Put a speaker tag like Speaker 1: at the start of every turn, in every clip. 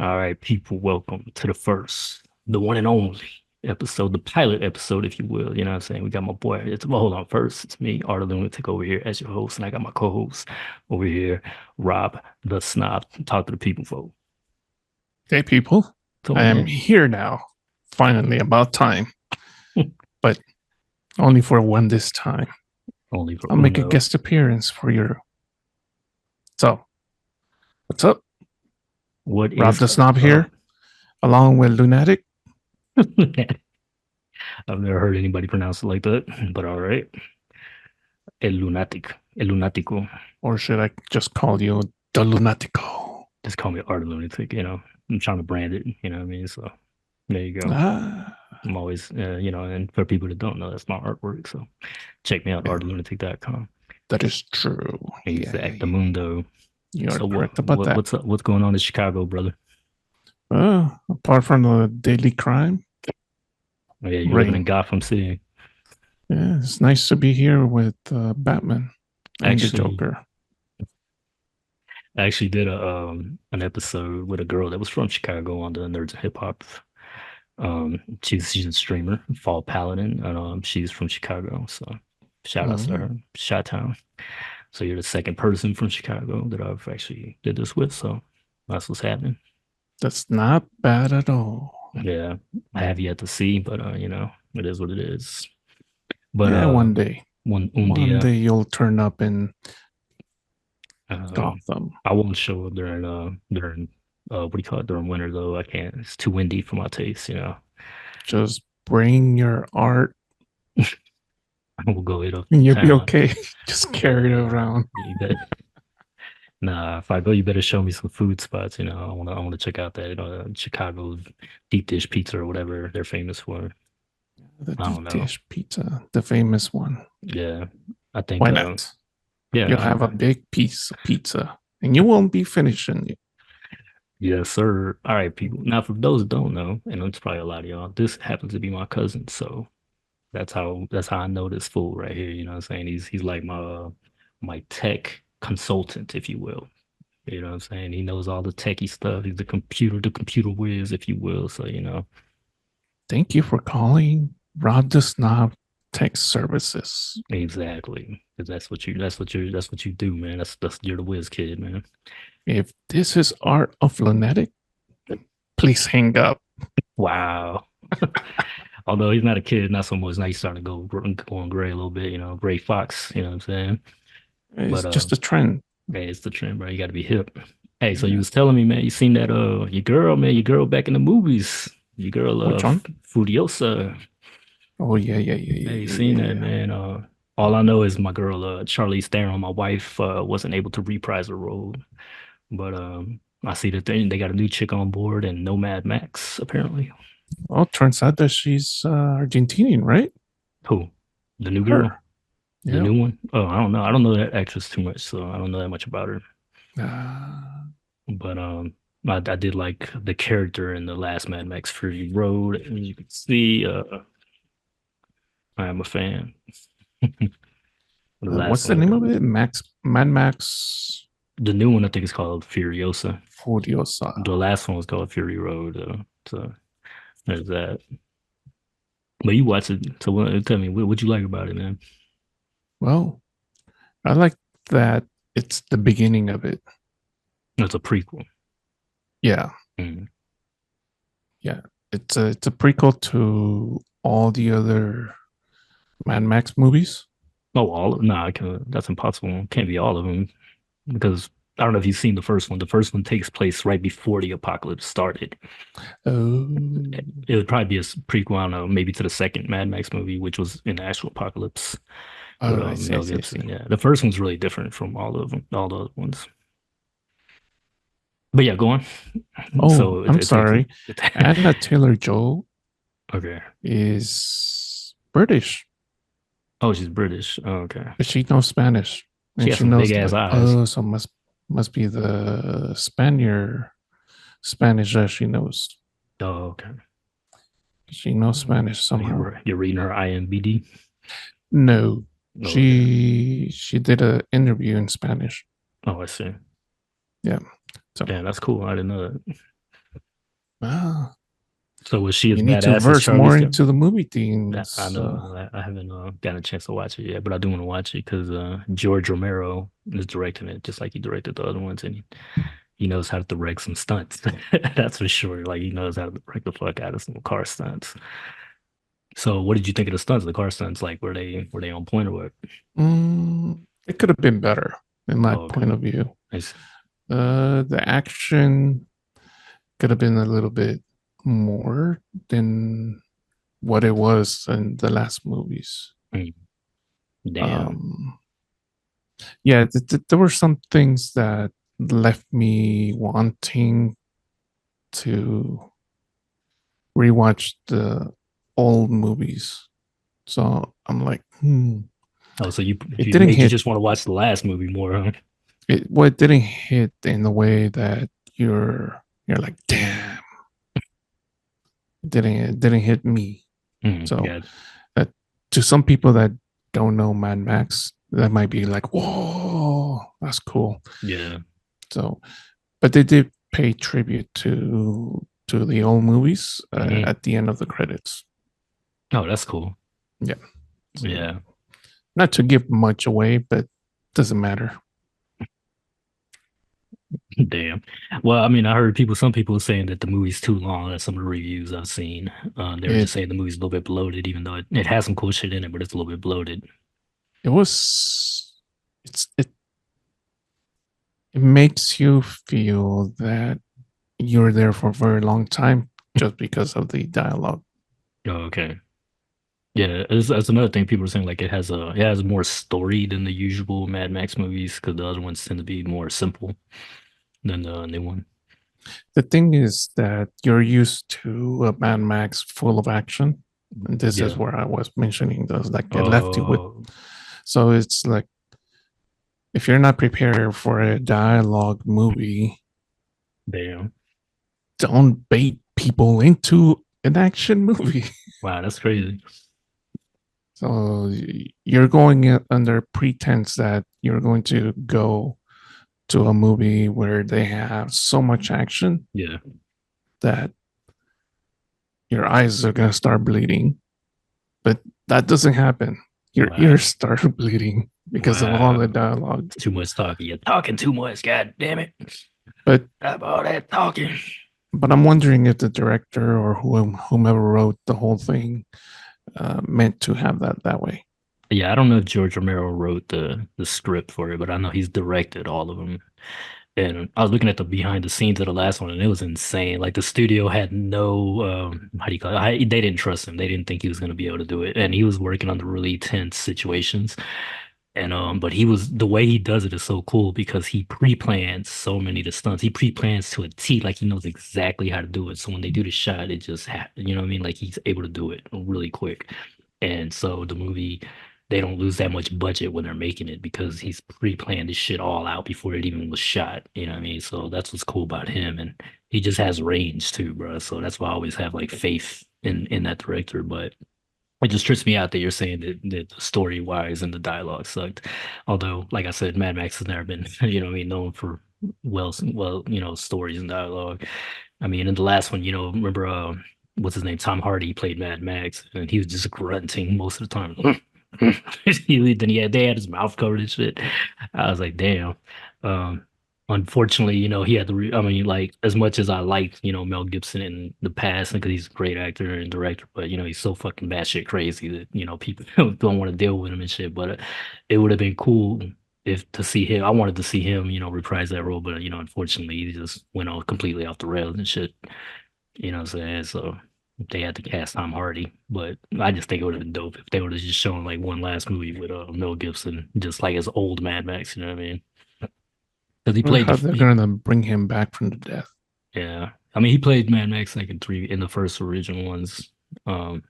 Speaker 1: All right, people, welcome to the first, the one and only episode, the pilot episode, if you will. You know what I'm saying? We got my boy. Well, hold on. First, it's me, ArtofLunatik, over here as your host, and I got my co-host over here, Rob The Snob. Talk to the people, folks.
Speaker 2: Hey, people.
Speaker 1: So,
Speaker 2: I am
Speaker 1: man,
Speaker 2: here now. Finally, about time. But only for one this time.
Speaker 1: only for
Speaker 2: I'll make a
Speaker 1: Uno.
Speaker 2: guest appearance for your. So, what's up?
Speaker 1: What
Speaker 2: Rob
Speaker 1: is
Speaker 2: the Snob
Speaker 1: up?
Speaker 2: here, along with Lunatic.
Speaker 1: I've never heard anybody pronounce it like that, but all right. El Lunatic. El Lunatico.
Speaker 2: Or should I just call you the Lunatico?
Speaker 1: Just call me ArtofLunatik, you know. I'm trying to brand it, you know what I mean? So there you go.
Speaker 2: Ah,
Speaker 1: I'm always, and for people that don't know, that's my artwork. So check me out,
Speaker 2: yeah,
Speaker 1: artoflunatik.com.
Speaker 2: that is true.
Speaker 1: Exactamundo.
Speaker 2: You are
Speaker 1: So
Speaker 2: correct about that.
Speaker 1: what's up? What's going on in Chicago, brother?
Speaker 2: Apart from the daily crime,
Speaker 1: Oh, yeah, you're living in
Speaker 2: rain.
Speaker 1: Gotham City.
Speaker 2: Yeah, it's nice to be here with Batman and the
Speaker 1: Actually,
Speaker 2: Joker.
Speaker 1: I actually did an episode with a girl that was from Chicago on the Nerds and Hip Hop. She's a streamer, Fall Paladin, and she's from Chicago. So shout outs to
Speaker 2: Oh,
Speaker 1: her, Shot Town. So you're the second person from Chicago that I've actually did this with. So that's what's happening.
Speaker 2: that's not bad at all.
Speaker 1: Yeah, I have yet to see, but it is what it is. But
Speaker 2: Yeah, one day.
Speaker 1: un
Speaker 2: One
Speaker 1: dia,
Speaker 2: day you'll turn up in
Speaker 1: um,
Speaker 2: Gotham.
Speaker 1: I won't show up during what do you call it, during winter though. I can't. It's too windy for my taste.
Speaker 2: Just bring your art
Speaker 1: I will go hit up
Speaker 2: and you'll be
Speaker 1: town.
Speaker 2: okay. Just carry it
Speaker 1: Yeah,
Speaker 2: around.
Speaker 1: you bet. Nah, if I go, you better show me some food spots. I wanna check out that Chicago deep dish pizza or whatever they're famous for.
Speaker 2: The
Speaker 1: I don't
Speaker 2: deep
Speaker 1: know.
Speaker 2: dish pizza, the famous one.
Speaker 1: Yeah, I think
Speaker 2: Why not? You'll
Speaker 1: yeah.
Speaker 2: have a big piece of pizza and you won't be finishing it.
Speaker 1: Yes, sir. All right, people. Now, for those that don't know, and it's probably a lot of y'all, this happens to be my cousin. So that's how I know this fool right here. You know what I'm saying? He's like my tech consultant, if you will. You know what I'm saying? He knows all the techie stuff. He's the computer whiz, if you will. So,
Speaker 2: Thank you for calling Rob the Snob Tech Services.
Speaker 1: exactly. 'Cause that's what you do, man. That's you're the whiz kid, man.
Speaker 2: If this is Art of Lunatic, please hang up.
Speaker 1: Wow. Although he's not a kid, not so much. Now he's starting to going gray a little bit, gray fox, you know what I'm saying?
Speaker 2: It's
Speaker 1: But
Speaker 2: just a trend.
Speaker 1: hey, it's the trend, bro. You got to be hip. Hey, so you
Speaker 2: Yeah.
Speaker 1: was telling me, man, you seen that your girl back in the movies. Your girl
Speaker 2: Which one?
Speaker 1: Furiosa.
Speaker 2: Oh yeah, yeah, yeah,
Speaker 1: Hey, you
Speaker 2: yeah,
Speaker 1: seen
Speaker 2: yeah,
Speaker 1: that,
Speaker 2: yeah.
Speaker 1: man? All I know is my girl Charlize Theron, my wife, wasn't able to reprise her role. But I see that they got a new chick on board and no Mad Max, apparently.
Speaker 2: Well, turns out that she's Argentinian, right?
Speaker 1: Who? The new girl?
Speaker 2: Her.
Speaker 1: The
Speaker 2: Yeah.
Speaker 1: new one? Oh, I don't know. I don't know that actress too much, so I don't know that much about her.
Speaker 2: Uh,
Speaker 1: But I did like the character in the last Mad Max Fury Road, and you can see I am a fan. The last
Speaker 2: what's the name of
Speaker 1: one,
Speaker 2: it? Mad Max
Speaker 1: the new one, I think is called Furiosa.
Speaker 2: Furiosa.
Speaker 1: The last one was called Fury Road. So there's that. But you watch it, so tell me what you like about it, man.
Speaker 2: Well, I like that it's the beginning of it.
Speaker 1: It's a prequel.
Speaker 2: Yeah,
Speaker 1: Mm.
Speaker 2: yeah. It's a prequel to all the other Mad Max movies.
Speaker 1: Oh, all of nah, that's impossible. Can't be all of them because I don't know if you've seen the first one. The first one takes place right before the apocalypse started.
Speaker 2: Oh,
Speaker 1: It would probably be a prequel, I don't know, maybe to the second Mad Max movie, which was in the actual apocalypse with
Speaker 2: oh, I see, I
Speaker 1: Mel
Speaker 2: see, I see.
Speaker 1: Gibson. Yeah, the first one's really different from all of them, all the other ones. But yeah, go on.
Speaker 2: Oh,
Speaker 1: So
Speaker 2: I'm
Speaker 1: it takes
Speaker 2: sorry. Anna Taylor-Joy
Speaker 1: okay.
Speaker 2: is British,
Speaker 1: Oh, she's British. Oh, okay.
Speaker 2: but she knows Spanish,
Speaker 1: She
Speaker 2: and
Speaker 1: has
Speaker 2: she
Speaker 1: some big
Speaker 2: knows
Speaker 1: ass
Speaker 2: like,
Speaker 1: eyes.
Speaker 2: oh, so must be the Spanish that she knows.
Speaker 1: Oh, okay.
Speaker 2: She knows Spanish somehow.
Speaker 1: You're reading her IMBD.
Speaker 2: No,
Speaker 1: Oh, okay.
Speaker 2: she did an interview in Spanish.
Speaker 1: Oh, I see.
Speaker 2: Yeah, so
Speaker 1: Damn, that's cool. I didn't know that.
Speaker 2: Ah,
Speaker 1: So was she as
Speaker 2: you need to
Speaker 1: badass as
Speaker 2: verse
Speaker 1: Charlize
Speaker 2: more
Speaker 1: Theron?
Speaker 2: into the movie
Speaker 1: Yeah, I
Speaker 2: themes.
Speaker 1: know. I haven't gotten a chance to watch it yet, but I do want to watch it because George Romero is directing it, just like he directed the other ones, and he knows how to direct some stunts. That's for sure. Like he knows how to direct the fuck out of some car stunts. So, what did you think of the stunts? The car stunts, like were they on point or what?
Speaker 2: It could have been better in my
Speaker 1: Oh, okay.
Speaker 2: point of view.
Speaker 1: I see.
Speaker 2: The action could have been a little bit more than what it was in the last movies.
Speaker 1: Mm, damn.
Speaker 2: Um, yeah, there were some things that left me wanting to rewatch the old movies. So I'm like,
Speaker 1: Oh, so you
Speaker 2: it
Speaker 1: you
Speaker 2: didn't
Speaker 1: made you
Speaker 2: hit
Speaker 1: just want to watch the last movie more, huh?
Speaker 2: it. Well, it didn't hit in the way that you're like, damn, it didn't hit me. So
Speaker 1: Got
Speaker 2: that to some people that don't know Mad Max, that might be like, whoa, that's cool.
Speaker 1: yeah.
Speaker 2: So, but they did pay tribute to the old movies
Speaker 1: Hmm.
Speaker 2: at the end of the credits.
Speaker 1: Oh, that's cool.
Speaker 2: Yeah. So
Speaker 1: Yeah.
Speaker 2: not to give much away, but doesn't matter.
Speaker 1: Damn. Well, I mean, I heard some people saying that the movie's too long. That's some of the reviews I've seen. They were
Speaker 2: It
Speaker 1: just saying the movie's a little bit bloated, even though it has some cool shit in it, but it's a little bit bloated.
Speaker 2: it was it makes you feel that you're there for a very long time just because of the dialogue.
Speaker 1: Oh, okay. Yeah, that's another thing people are saying. Like it has more story than the usual Mad Max movies because the other ones tend to be more simple than the new one.
Speaker 2: The thing is that you're used to a Mad Max full of action. And this is
Speaker 1: Yeah.
Speaker 2: where I was mentioning those like it left you with.
Speaker 1: Oh,
Speaker 2: So it's like if you're not prepared for a dialogue movie,
Speaker 1: damn.
Speaker 2: don't bait people into an action movie.
Speaker 1: Wow, that's crazy.
Speaker 2: So you're going under pretense that you're going to go to a movie where they have so much action
Speaker 1: Yeah.
Speaker 2: that your eyes are going to start bleeding. But that doesn't happen. Your ears
Speaker 1: Wow.
Speaker 2: start bleeding because of all the
Speaker 1: Wow.
Speaker 2: dialogue.
Speaker 1: Too much talking. You're talking too much. God damn it.
Speaker 2: But
Speaker 1: Stop all that talking.
Speaker 2: I'm wondering if the director or whomever wrote the whole thing meant to have that way.
Speaker 1: Yeah, I don't know if George Romero wrote the script for it, but I know he's directed all of them. And I was looking at the behind the scenes of the last one, and it was insane. Like the studio had no, how do you call it? They didn't trust him. They didn't think he was going to be able to do it, and he was working under really tense situations. And but he was the way he does it is so cool because he pre-plans so many of the stunts. He pre-plans to a T, like he knows exactly how to do it. So when they do the shot, it just happens. You know what I mean? Like he's able to do it really quick. And so the movie, they don't lose that much budget when they're making it because he's pre-planned this shit all out before it even was shot. You know what I mean? So that's what's cool about him. And he just has range too, bro. So that's why I always have like faith in that director. But it just trips me out that you're saying that the story wise and the dialogue sucked. Although, like I said, Mad Max has never been, you know, what I mean, known for stories and dialogue. I mean, in the last one, remember what's his name? Tom Hardy played Mad Max, and he was just grunting most of the time. They had his mouth covered and shit. I was like, damn. Um, Unfortunately, he had to. I mean, like as much as I liked, Mel Gibson in the past, because he's a great actor and director, but he's so fucking batshit crazy that people don't want to deal with him and shit. But it would have been cool if to see him. I wanted to see him, reprise that role, but unfortunately, he just went on completely off the rails and shit. You know what I'm saying? So they had to cast Tom Hardy, but I just think it would have been dope if they would have just shown like one last movie with Mel Gibson, just like as old Mad Max. You know what I mean? Because he
Speaker 2: I wonder
Speaker 1: played
Speaker 2: how they're
Speaker 1: the,
Speaker 2: gonna bring him back from the death.
Speaker 1: yeah. I mean, he played Mad Max like in the first original ones. Um,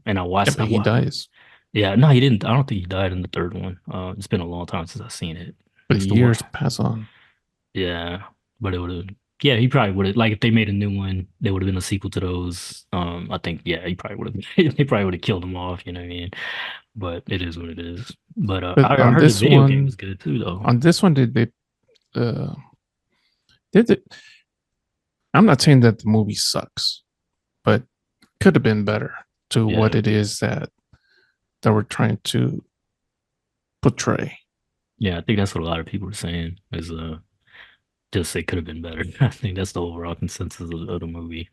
Speaker 1: and
Speaker 2: Yeah, but he dies.
Speaker 1: yeah, no, he didn't. I don't think he died in the third one. It's been a long time since I've seen it.
Speaker 2: But
Speaker 1: It's the one.
Speaker 2: years pass on.
Speaker 1: Yeah, but it would have. Yeah, he probably would have. Like if they made a new one, there would have been a sequel to those. I think yeah, he probably would have. They probably would have killed him off. You know what I mean? But it is what it is. But
Speaker 2: But
Speaker 1: I heard the video game was good too, though.
Speaker 2: on this one, did they uh, did it? I'm not saying that the movie sucks, but could have been better to what
Speaker 1: Yeah,
Speaker 2: it is that we're trying to portray.
Speaker 1: yeah. I think that's what a lot of people are saying. Is just it could have been better. I think that's the overall consensus of the movie.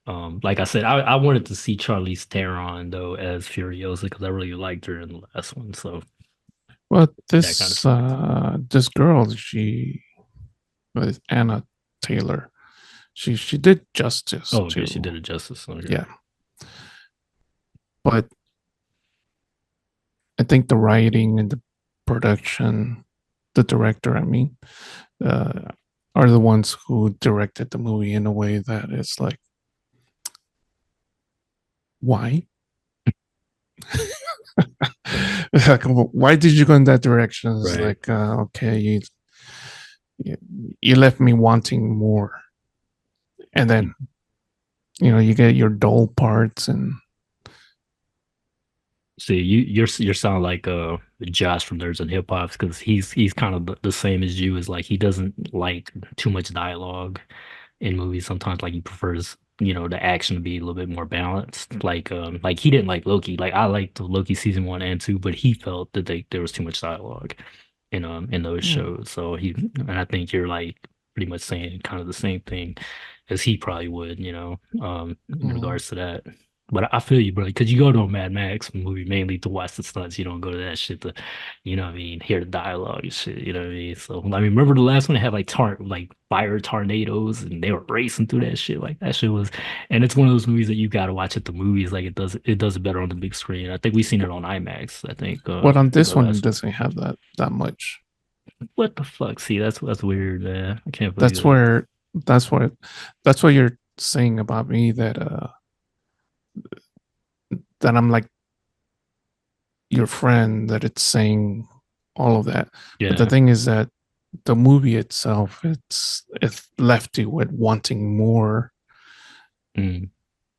Speaker 1: Like I said, I wanted to see Charlize Theron though as Furiosa because I really liked her in the last one. So
Speaker 2: Well,
Speaker 1: that kind of sucks.
Speaker 2: this girl, she was Anna Taylor. She did justice
Speaker 1: Oh, okay, she did
Speaker 2: to
Speaker 1: it justice. Okay.
Speaker 2: yeah, but I think the writing and the production, the director, I mean, uh, are the ones who directed the movie in a way that it's like, why? Like, why did you go in that direction? It's
Speaker 1: Right.
Speaker 2: like, okay, you you left me wanting more, and then you get your dull parts and
Speaker 1: See, you sound like Josh from Nerds and Hip Hop because he's kind of the same as you. Is like he doesn't like too much dialogue in movies. Sometimes like he prefers the action to be a little bit more balanced. Like he didn't like Loki. Like I liked Loki season 1 and 2, but he felt that there was too much dialogue in those
Speaker 2: hmm,
Speaker 1: shows. So he and I think you're like pretty much saying kind of the same thing as he probably would, in
Speaker 2: hmm.
Speaker 1: regards to that. But I feel you, bro, because you go to a Mad Max movie mainly to watch the stunts. You don't go to that shit to, what I mean, hear the dialogue and shit. You know what I mean? So I mean, remember the last one? It had like fire tornadoes, and they were racing through that shit. Like that shit was, and it's one of those movies that you got to watch at the movies. Like it does it better on the big screen. I think we seen it on IMAX. I think
Speaker 2: But on this
Speaker 1: the
Speaker 2: one, it
Speaker 1: last one.
Speaker 2: doesn't have that much.
Speaker 1: What the fuck? See, that's weird, man. I can't believe
Speaker 2: That's
Speaker 1: that.
Speaker 2: where that's what that's what you're saying about me that I'm like your friend that it's saying all of that. But the
Speaker 1: Yeah.
Speaker 2: thing is that the movie itself, it's left you with wanting more
Speaker 1: Mm.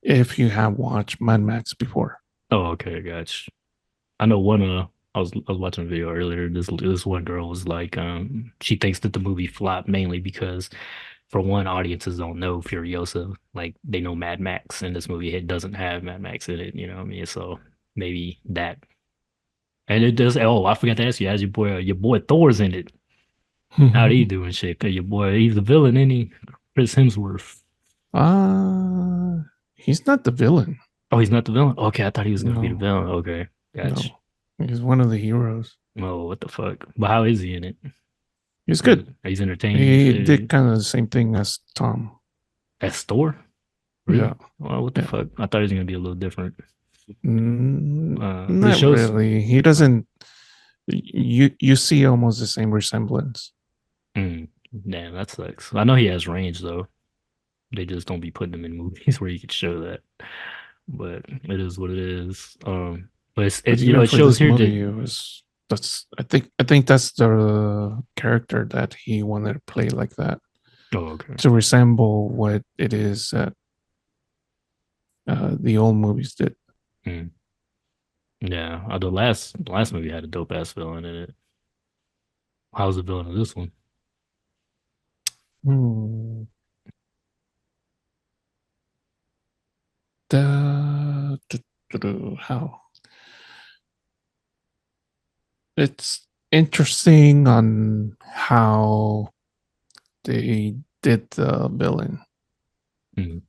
Speaker 2: if you have watched Mad Max before.
Speaker 1: Oh, okay, gotcha. I know one I was watching a video earlier. This one girl was like, she thinks that the movie flopped mainly because for one, audiences don't know Furiosa. Like they know Mad Max, and this movie it doesn't have Mad Max in it, you know what I mean? So maybe that. And it does. Oh, I forgot to ask you, as your boy Thor's in it. How he doing shit? 'Cause your boy, he's the villain, isn't he? Chris Hemsworth.
Speaker 2: He's not the villain.
Speaker 1: Oh, he's not the villain. Okay, I thought he was gonna be the
Speaker 2: No,
Speaker 1: villain. Okay, gotcha.
Speaker 2: no. He's one of the heroes.
Speaker 1: Oh, what the fuck? But how is he in it?
Speaker 2: He's good.
Speaker 1: He's entertaining and
Speaker 2: He did
Speaker 1: shit.
Speaker 2: kind of the same thing as Tom.
Speaker 1: That's Thor?
Speaker 2: Yeah,
Speaker 1: Really? Well, what the
Speaker 2: yeah.
Speaker 1: fuck? I thought he was gonna be a little different. But it
Speaker 2: Not
Speaker 1: shows.
Speaker 2: really. He doesn't. You see almost the same resemblance.
Speaker 1: Mm, damn, that sucks. I know he has range though. They just don't be putting him in movies where you could show that. But it is what it is. But
Speaker 2: But
Speaker 1: you know
Speaker 2: even
Speaker 1: it
Speaker 2: for
Speaker 1: shows
Speaker 2: this
Speaker 1: here that
Speaker 2: movie, it was that's I think that's the character that he wanted to play like that
Speaker 1: oh okay.
Speaker 2: to resemble what it is that the old movies did.
Speaker 1: Mm, yeah. The last movie had a dope ass villain in it. How's the villain of this one?
Speaker 2: Hmm. How it's interesting on how they did the villain
Speaker 1: Mm,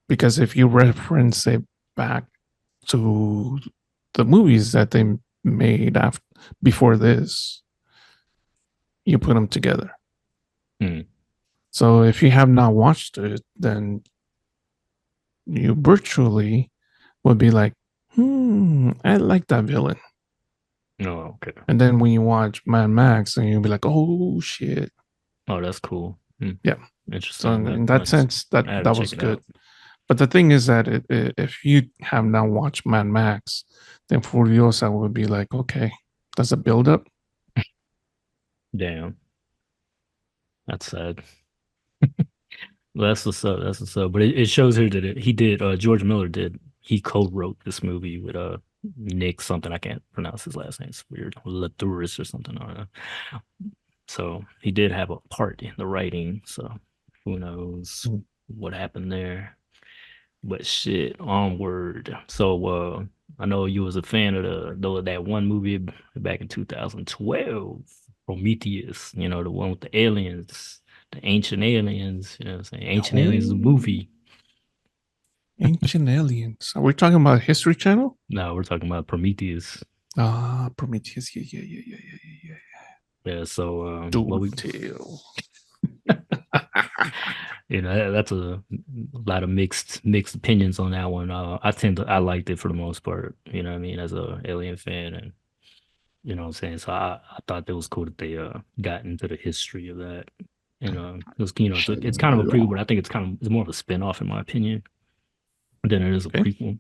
Speaker 2: because if you reference it back to the movies that they made after before this, you put them together.
Speaker 1: mm.
Speaker 2: So if you have not watched it, then you virtually would be like, I like that villain.
Speaker 1: Oh, okay.
Speaker 2: And then when you watch Mad Max, and you'll be like, oh shit,
Speaker 1: Oh, that's cool. Hmm.
Speaker 2: yeah. So
Speaker 1: Interesting.
Speaker 2: in that sense, that
Speaker 1: I had to
Speaker 2: that
Speaker 1: check
Speaker 2: was
Speaker 1: it
Speaker 2: good.
Speaker 1: out.
Speaker 2: But the thing is that if you have not watched Mad Max, then Furiosa would be like, okay, that's a build up.
Speaker 1: Damn, that's sad. Well, that's what's up. That's what's up. But it shows here that he did. George Miller did. He co-wrote this movie with Nick something. I can't pronounce his last name. It's weird. Laturis or something. I don't know. So he did have a part in the writing. So Who knows
Speaker 2: Mm.
Speaker 1: what happened there? But shit, onward. So I know you was a fan of that one movie back in 2012, Prometheus, the one with the aliens, the ancient aliens, you know what I'm saying? Ancient Aliens is a
Speaker 2: Oh,
Speaker 1: movie.
Speaker 2: Ancient Aliens. Are we talking about History Channel?
Speaker 1: No, we're talking about Prometheus.
Speaker 2: Ah, Prometheus. Yeah, yeah, yeah, yeah, yeah, yeah, yeah.
Speaker 1: Yeah, so
Speaker 2: Do
Speaker 1: what we
Speaker 2: tell.
Speaker 1: that's a lot of mixed opinions on that one. I liked it for the most part, you know what I mean, as a alien fan. And you know what I'm saying? So I thought that was cool that they got into the history of that. And it was, it's kind of a prequel, but I think it's more of a spin-off in my opinion than it is a
Speaker 2: Okay.
Speaker 1: prequel.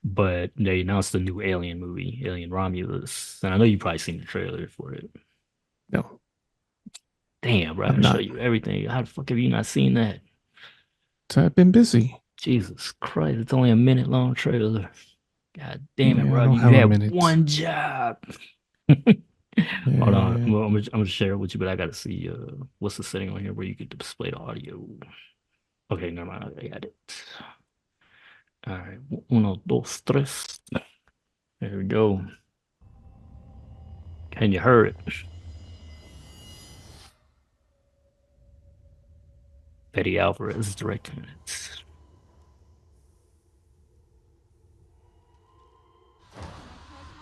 Speaker 1: But they announced a new Alien movie, Alien Romulus. And I know you probably seen the trailer for it.
Speaker 2: No,
Speaker 1: Damn, bro, I
Speaker 2: I'm
Speaker 1: gotta show
Speaker 2: not.
Speaker 1: you everything. How the fuck have you not seen that?
Speaker 2: So I've been busy.
Speaker 1: Jesus Christ, it's only a minute long trailer. God damn it,
Speaker 2: Yeah, I
Speaker 1: Rob,
Speaker 2: don't
Speaker 1: you
Speaker 2: have a
Speaker 1: have
Speaker 2: minute.
Speaker 1: one job. Hold on,
Speaker 2: Yeah.
Speaker 1: I'm gonna share it with you, but I gotta see what's the setting on here where you can display the audio. Okay, never mind. I got it. All right, uno, dos, tres. There we go. Can you hear it? Betty Alvarez is directing it.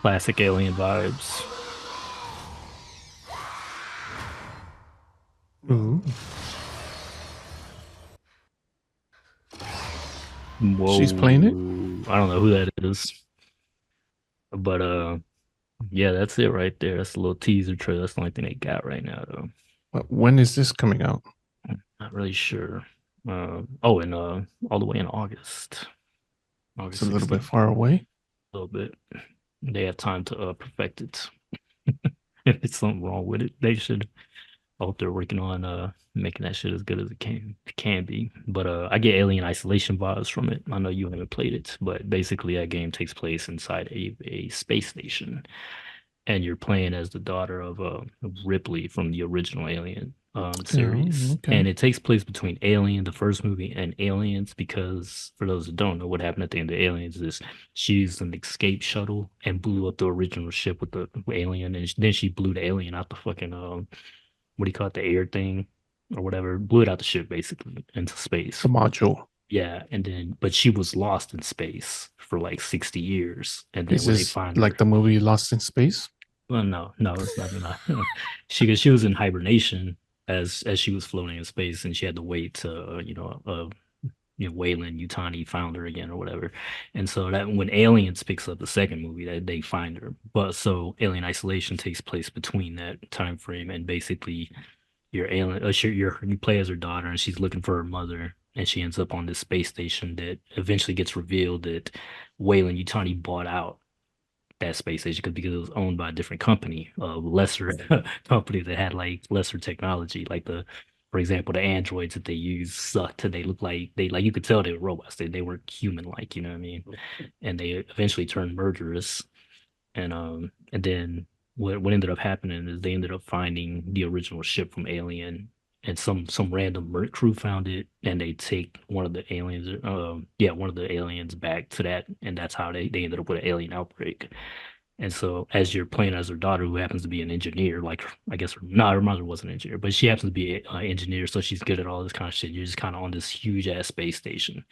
Speaker 1: Classic Alien vibes.
Speaker 2: Ooh. She's playing it.
Speaker 1: Whoa, I don't know who that is, but yeah, that's it right there. That's a little teaser trailer. That's the only thing they got right now, though.
Speaker 2: But when is this coming out?
Speaker 1: Not really sure. Oh, and all the way in August,
Speaker 2: It's a
Speaker 1: August
Speaker 2: little bit
Speaker 1: 16th,
Speaker 2: far away.
Speaker 1: a little bit. They have time to perfect it. If it's something wrong with it, they should. I hope they're working on making that shit as good as it can be. But I get Alien Isolation vibes from it. I know you haven't played it, but basically that game takes place inside a space station, and you're playing as the daughter of Ripley from the original Alien
Speaker 2: Oh,
Speaker 1: series.
Speaker 2: okay.
Speaker 1: And it takes place between Alien, the first movie, and Aliens because for those that don't know what happened at the end of Aliens is she used an escape shuttle and blew up the original ship with the alien, and then she blew the alien out the fucking what do you call it, the air thing or whatever, blew it out the ship basically into space.
Speaker 2: The module.
Speaker 1: Yeah, and then but she was lost in space for like 60 years, and then
Speaker 2: Is
Speaker 1: when they
Speaker 2: this
Speaker 1: find her,
Speaker 2: like the movie Lost in Space?
Speaker 1: well, no, it's not. She was in hibernation as she was floating in space, and she had to wait to Wayland Yutani found her again or whatever. And so that when Aliens picks up the second movie, that they find her. But so Alien Isolation takes place between that time frame, and basically your alien, you play as her daughter, and she's looking for her mother, and she ends up on this space station that eventually gets revealed that Wayland Yutani bought out that space station because it was owned by a different company, a lesser company that had like lesser technology. Like for example, the androids that they use sucked. They look like you could tell they were robots. They weren't human like, you know what I mean? And they eventually turned murderous. And then what ended up happening is they ended up finding the original ship from Alien, and some random merc crew found it, and they take one of the aliens, one of the aliens back to that, and that's how they ended up with an alien outbreak. And so, as you're playing as her daughter, who happens to be an engineer, like I guess her mother was an engineer, but she happens to be an engineer, so she's good at all this kind of shit. You're just kind of on this huge ass space station,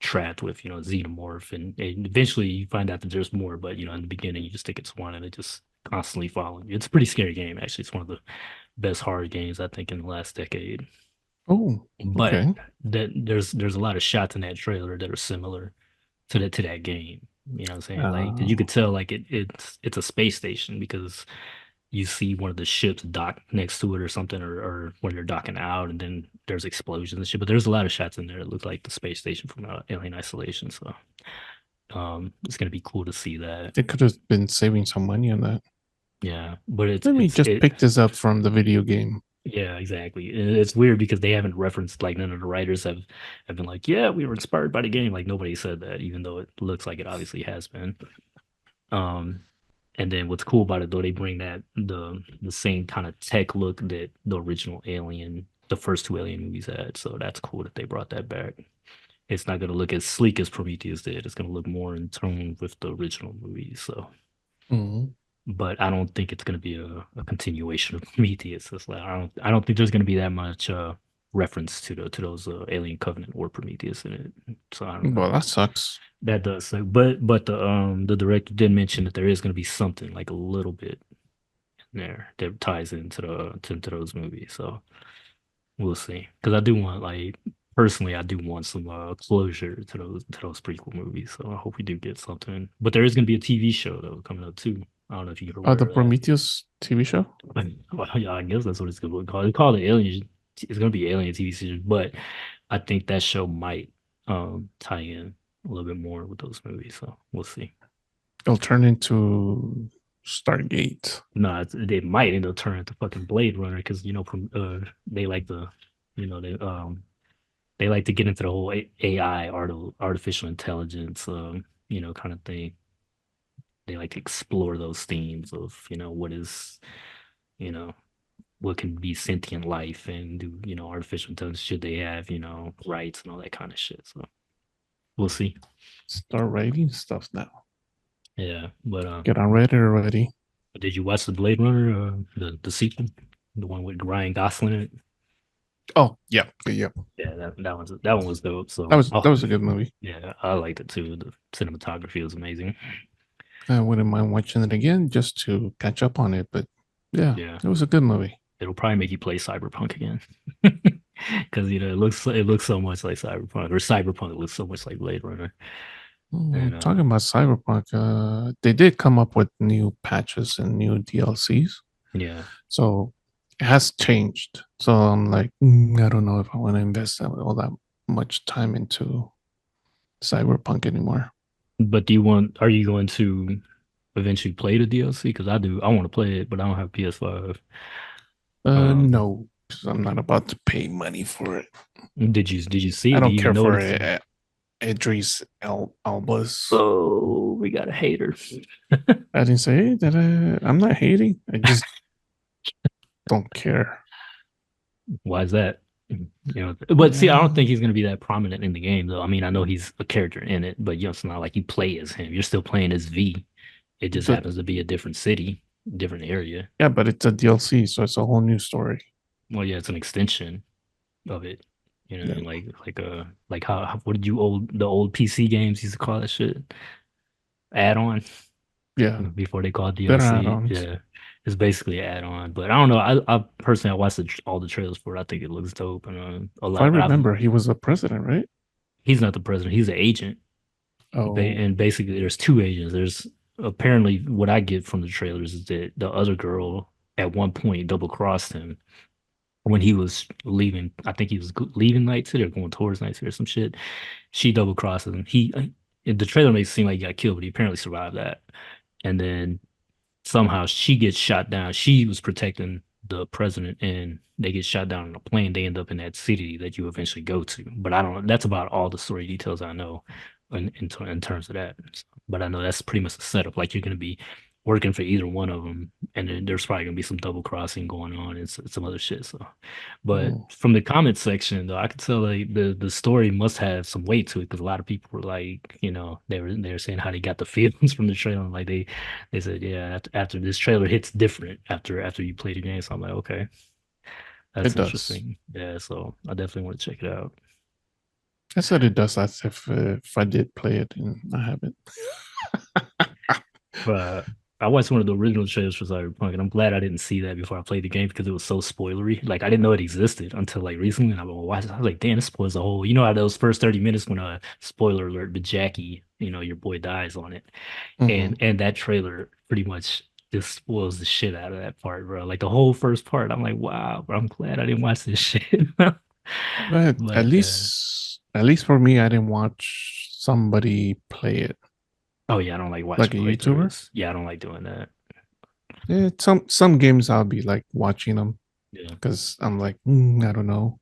Speaker 1: trapped with xenomorph, and eventually you find out that there's more, but in the beginning you just think it's one, and it just constantly following you. It's a pretty scary game, actually. It's one of the best horror games I think in the last decade.
Speaker 2: Oh,
Speaker 1: But
Speaker 2: okay.
Speaker 1: there's a lot of shots in that trailer that are similar to that game. You know what I'm saying? Like you
Speaker 2: Uh,
Speaker 1: could tell like it's a space station because you see one of the ships dock next to it or something, or when they're docking out, and then there's explosions and shit. But there's a lot of shots in there that look like the space station from Alien Isolation. So it's gonna be cool to see that.
Speaker 2: they could have been saving some money on that.
Speaker 1: Yeah, but it's
Speaker 2: Let me
Speaker 1: it's
Speaker 2: just
Speaker 1: it.
Speaker 2: pick this up from the video game.
Speaker 1: Yeah, exactly. It's weird because they haven't referenced, like, none of the writers have been like, yeah, we were inspired by the game. Like nobody said that, even though it looks like it obviously has been. Um, and then what's cool about it though, they bring that the same kind of tech look that the original Alien the first two Alien movies had. So that's cool that they brought that back. It's not gonna look as sleek as Prometheus did. It's gonna look more in tune with the original movies. So,
Speaker 2: Mhm.
Speaker 1: but I don't think it's gonna be a continuation of Prometheus. It's like I don't think there's gonna be that much reference to the to those Alien Covenant or Prometheus in it. So I don't know.
Speaker 2: Well, that sucks.
Speaker 1: That does suck. But the director did mention that there is gonna be something like a little bit in there that ties into to those movies. So we'll see. Because I do want like personally, I do want some closure to those prequel movies. So I hope we do get something. But there is going to be a TV show though coming up too. I don't know if you're
Speaker 2: The
Speaker 1: aware of that.
Speaker 2: Prometheus TV show.
Speaker 1: Well, yeah, I guess that's what it's going to be called. It's called the Alien. It's going to be Alien TV series, but I think that show might tie in a little bit more with those movies. So we'll see.
Speaker 2: It'll turn into Stargate.
Speaker 1: No, they might end up turning into fucking Blade Runner because from they like the they like to get into the whole AI, artificial intelligence, kind of thing. They like to explore those themes of, what is, you know, what can be sentient life and do, artificial intelligence, should they have, rights and all that kind of shit. So we'll see.
Speaker 2: Start writing stuff now.
Speaker 1: Yeah. But
Speaker 2: Get on Reddit already.
Speaker 1: did you watch the Blade Runner, the sequel, the one with Ryan Gosling in it?
Speaker 2: Oh yeah, yeah.
Speaker 1: Yeah, that one was dope.
Speaker 2: That
Speaker 1: So,
Speaker 2: was that was a good movie.
Speaker 1: yeah, I liked it too. The cinematography was amazing.
Speaker 2: I wouldn't mind watching it again just to catch up on it. But yeah,
Speaker 1: Yeah,
Speaker 2: it was a good movie.
Speaker 1: it'll probably make you play Cyberpunk again because it looks so much like Cyberpunk, or Cyberpunk looks so much like Blade Runner. And
Speaker 2: Talking about Cyberpunk, they did come up with new patches and new DLCs,
Speaker 1: yeah,
Speaker 2: so it has changed. So I'm like, I don't know if I want to invest all that much time into Cyberpunk anymore.
Speaker 1: but are you going to eventually play the DLC? Because I do. I want to play it, but I don't have PS5. Um,
Speaker 2: No, 'cause I'm not about to pay money for it.
Speaker 1: did you see
Speaker 2: I
Speaker 1: it? Do
Speaker 2: don't
Speaker 1: you even
Speaker 2: care
Speaker 1: know what
Speaker 2: for
Speaker 1: it's?
Speaker 2: Idris Elba's.
Speaker 1: Oh, we got a hater.
Speaker 2: I didn't say that. I'm not hating. I just don't care.
Speaker 1: Why is that? But see, I don't think he's going to be that prominent in the game, though. I mean, I know he's a character in it, but it's not like you play as him. You're still playing as V. It just
Speaker 2: But
Speaker 1: happens to be a different city, different area.
Speaker 2: yeah, but it's a DLC, so it's a whole new story.
Speaker 1: Well, yeah, it's an extension of it.
Speaker 2: Yeah,
Speaker 1: Like how what did you the old PC games used to call that shit? Add on
Speaker 2: yeah,
Speaker 1: before they called
Speaker 2: they're
Speaker 1: DLC.
Speaker 2: add-ons.
Speaker 1: Yeah, it's basically an add on. But I don't know. I personally I watched all the trailers for it. I think it looks dope and a
Speaker 2: If I
Speaker 1: lot.
Speaker 2: remember, he was a president, right?
Speaker 1: He's not the president. He's an agent.
Speaker 2: Oh,
Speaker 1: And basically, there's two agents. There's apparently what I get from the trailers is that the other girl at one point double crossed him when he was leaving. I think he was leaving Night City or going towards Night City or some shit. She double crosses him. The trailer makes it seem like he got killed, but he apparently survived that. And then somehow she gets shot down. She was protecting the president, and they get shot down in a plane. They end up in that city that you eventually go to. But I don't. That's about all the story details I know in terms of that. But I know that's pretty much the setup. Like you're going to be working for either one of them, and then there's probably going to be some double crossing going on and some other shit. So, but
Speaker 2: oh,
Speaker 1: from the comment section, though, I could tell like the story must have some weight to it because a lot of people were like, they were saying how they got the feelings from the trailer. Like they said, yeah, after this trailer hits different after you play the game. So I'm like, okay,
Speaker 2: it
Speaker 1: that's
Speaker 2: does.
Speaker 1: interesting. Yeah, so I definitely want to check it out.
Speaker 2: I said it does. As if I did play it, and I haven't.
Speaker 1: But I watched one of the original trailers for Cyberpunk, and I'm glad I didn't see that before I played the game because it was so spoilery. Like I didn't know it existed until like recently, and I watched. I was like, damn, this spoils the whole. You know how those first 30 minutes when a spoiler alert, but Jackie, your boy dies on it,
Speaker 2: Mm-hmm.
Speaker 1: and that trailer pretty much just spoils the shit out of that part, bro. Like the whole first part, I'm like, wow, bro, I'm glad I didn't watch this shit.
Speaker 2: But at
Speaker 1: But
Speaker 2: least, at least for me, I didn't watch somebody play it
Speaker 1: oh yeah, I don't like
Speaker 2: like
Speaker 1: watching
Speaker 2: a YouTuber.
Speaker 1: playthroughs. Yeah, I don't like doing that.
Speaker 2: Some games I'll be like watching them
Speaker 1: Yeah.
Speaker 2: because I'm like, I don't know.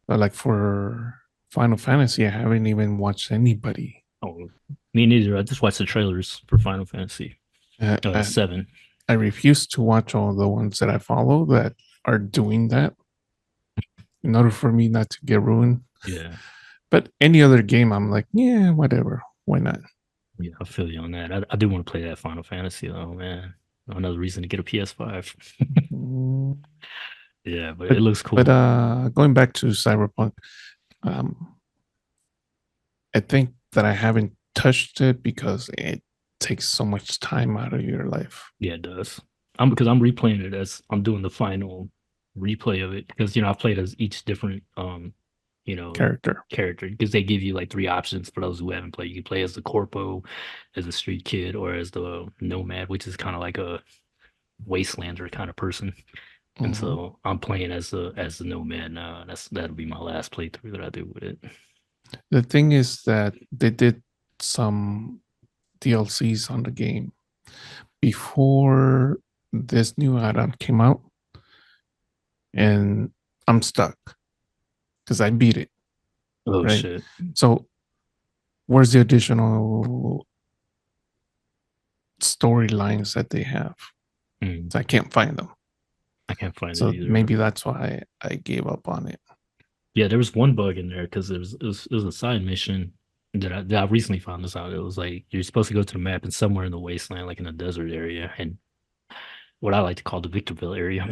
Speaker 2: But like for Final Fantasy, I haven't even watched anybody.
Speaker 1: Oh, me neither. I just watched the trailers for Final Fantasy
Speaker 2: I,
Speaker 1: 7.
Speaker 2: I refuse to watch all the ones that I follow that are doing that. in order for me not to get ruined.
Speaker 1: Yeah.
Speaker 2: But any other game, I'm like, yeah, whatever. Why not?
Speaker 1: Yeah, I feel you on that. I do want to play that Final Fantasy though, man. Another reason to get a PS5.
Speaker 2: Mm,
Speaker 1: Yeah, but
Speaker 2: but
Speaker 1: it looks
Speaker 2: but
Speaker 1: cool.
Speaker 2: going back to Cyberpunk, um, I think that I haven't touched it because it takes so much time out of your life.
Speaker 1: Yeah, it does. I'm because I'm replaying it as I'm doing the final replay of it because I've played as each different you know
Speaker 2: Character.
Speaker 1: character because they give you like three options for those who haven't played. You can play as the corpo, as a street kid, or as the nomad, which is kind of like a wastelander kind of person. And
Speaker 2: Mhm.
Speaker 1: so I'm playing as the nomad now. That'll be my last playthrough that I do with it.
Speaker 2: The thing is that they did some DLCs on the game before this new add-on came out, and I'm stuck because I beat it,
Speaker 1: Oh
Speaker 2: right?
Speaker 1: shit.
Speaker 2: So where's the additional storylines that they have?
Speaker 1: Mm,
Speaker 2: So I can't find them.
Speaker 1: I can't find it
Speaker 2: So
Speaker 1: either.
Speaker 2: maybe that's why I gave up on it.
Speaker 1: Yeah, there was one bug in there because it was a side mission that I recently found this out. It was like you're supposed to go to the map and somewhere in the wasteland, like in a desert area, and what I like to call the Victorville area.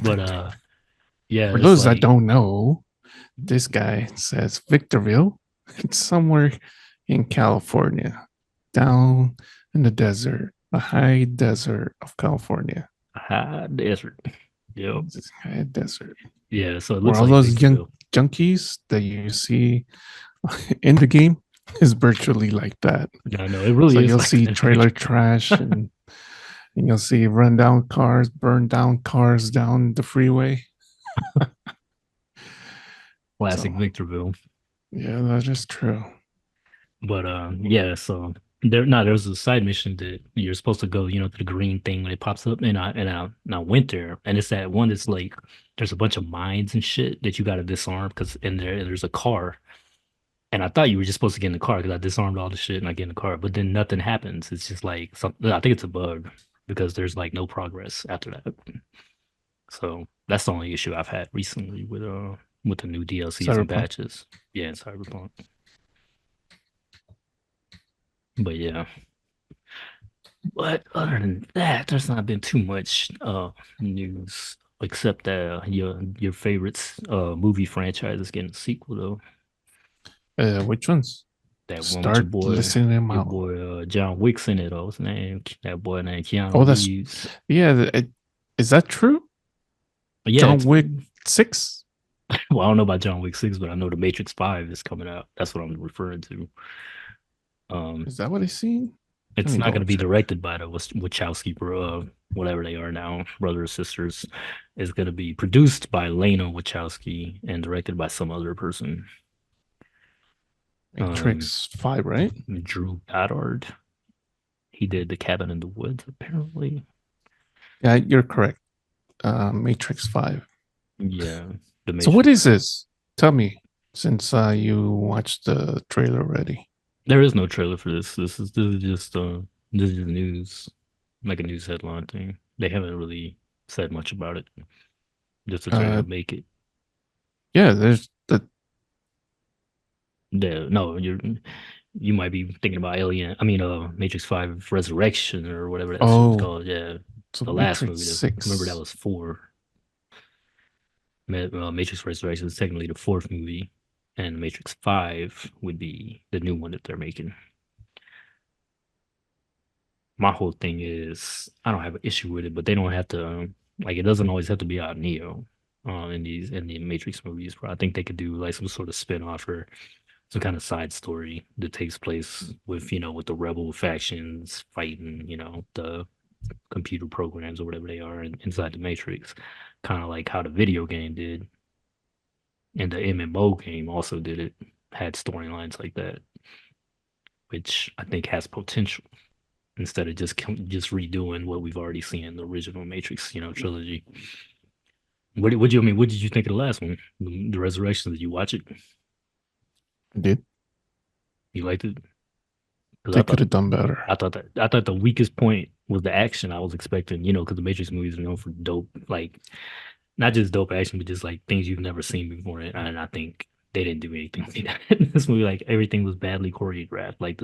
Speaker 1: But yeah,
Speaker 2: For
Speaker 1: it's
Speaker 2: those that
Speaker 1: like
Speaker 2: don't know, this guy says Victorville. It's somewhere in California, down in the desert, the high desert of California.
Speaker 1: a high desert. Yep.
Speaker 2: This high desert
Speaker 1: Yeah, so it
Speaker 2: where
Speaker 1: looks
Speaker 2: all
Speaker 1: like
Speaker 2: those young
Speaker 1: Victorville.
Speaker 2: junkies that you see in the game is virtually like that.
Speaker 1: Yeah, I know it
Speaker 2: So
Speaker 1: really is
Speaker 2: you'll
Speaker 1: like
Speaker 2: see
Speaker 1: that.
Speaker 2: trailer trash and you'll see rundown cars, burned down cars down the freeway.
Speaker 1: Classic
Speaker 2: So
Speaker 1: Victorville.
Speaker 2: yeah, that is true.
Speaker 1: But yeah, so there's a side mission that you're supposed to go, to the green thing when it pops up, and I went there, and it's that one that's like there's a bunch of mines and shit that you got to disarm because in there's a car, and I thought you were just supposed to get in the car because I disarmed all the shit and I get in the car, but then nothing happens. It's just like something. I think it's a bug because there's like no progress after that. So that's the only issue I've had recently with the new DLCs and
Speaker 2: Cyberpunk.
Speaker 1: patches. Yeah, in Cyberpunk. But yeah. But other than that, there's not been too much news except that your favorites movie franchise is getting a sequel though.
Speaker 2: Which ones?
Speaker 1: That one with
Speaker 2: Start listening them
Speaker 1: your
Speaker 2: out.
Speaker 1: boy John Wick's in it. Oh, what's his name? That boy named
Speaker 2: Oh,
Speaker 1: Keanu
Speaker 2: that's
Speaker 1: Reeves.
Speaker 2: yeah. Is that true?
Speaker 1: But yeah,
Speaker 2: John
Speaker 1: it's
Speaker 2: Wick 6?
Speaker 1: well, I don't know about John Wick 6, but I know the Matrix 5 is coming out. That's what I'm referring to. Um,
Speaker 2: Is that what I seen? Let
Speaker 1: it's
Speaker 2: me
Speaker 1: not going
Speaker 2: double
Speaker 1: to be
Speaker 2: check.
Speaker 1: directed by the Wachowski, whatever they are now, brothers or sisters. It's going to be produced by Lena Wachowski and directed by some other person. Um,
Speaker 2: Matrix 5, right?
Speaker 1: Drew Goddard. He did The Cabin in the Woods, apparently.
Speaker 2: Yeah, you're correct. Matrix 5.
Speaker 1: Yeah, The
Speaker 2: So what
Speaker 1: Matrix.
Speaker 2: is this? Tell me, since you watched the trailer already.
Speaker 1: There is no trailer for this. This is just this is news, like a news headline thing. They haven't really said much about it. Just that they're
Speaker 2: Uh,
Speaker 1: gonna make it.
Speaker 2: yeah, there's the
Speaker 1: No, you might be thinking about Alien. I mean, Matrix Five Resurrection or whatever that shit was
Speaker 2: oh,
Speaker 1: called. Yeah,
Speaker 2: so
Speaker 1: the last
Speaker 2: Matrix
Speaker 1: movie. Remember that
Speaker 2: 6.
Speaker 1: was four. Matrix Resurrection is technically the fourth movie, and Matrix Five would be the new one that they're making. My whole thing is I don't have an issue with it, but they don't have to like it doesn't always have to be out Neo in the Matrix movies, bro. I think they could do like some sort of spin-off or some kind of side story that takes place with with the rebel factions fighting the computer programs or whatever they are inside the Matrix, kind of like how the video game did, and the MMO game also did it, had storylines like that, which I think has potential instead of just redoing what we've already seen in the original Matrix, trilogy. What do you I mean? What did you think of the last one, the Resurrection? Did you watch it?
Speaker 2: I did.
Speaker 1: You liked it? Because
Speaker 2: They could have done better.
Speaker 1: I thought the weakest point was the action. I was expecting, because the Matrix movies are known for dope, like not just dope action, but just like things you've never seen before. And I think they didn't do anything like that in this movie. Like everything was badly choreographed. Like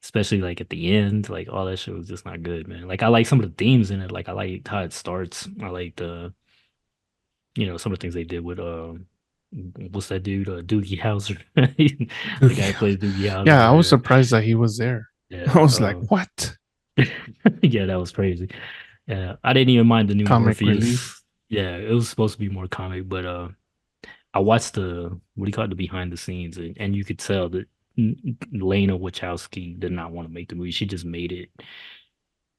Speaker 1: especially like at the end, like all that shit was just not good, man. Like I like some of the themes in it. Like I like how it starts. I like some of the things they did with what's that dude? Doogie Howser. The guy who plays Doogie
Speaker 2: Yeah, I was
Speaker 1: Howser.
Speaker 2: surprised that he was there. I
Speaker 1: Yeah.
Speaker 2: was like, what?
Speaker 1: Yeah, that was crazy. Yeah. I didn't even mind the new
Speaker 2: Comic relief.
Speaker 1: Morpheus. Yeah, it was supposed to be more comic, but I watched what do you call it, the behind the scenes, and you could tell that Lena Wachowski did not want to make the movie. She just made it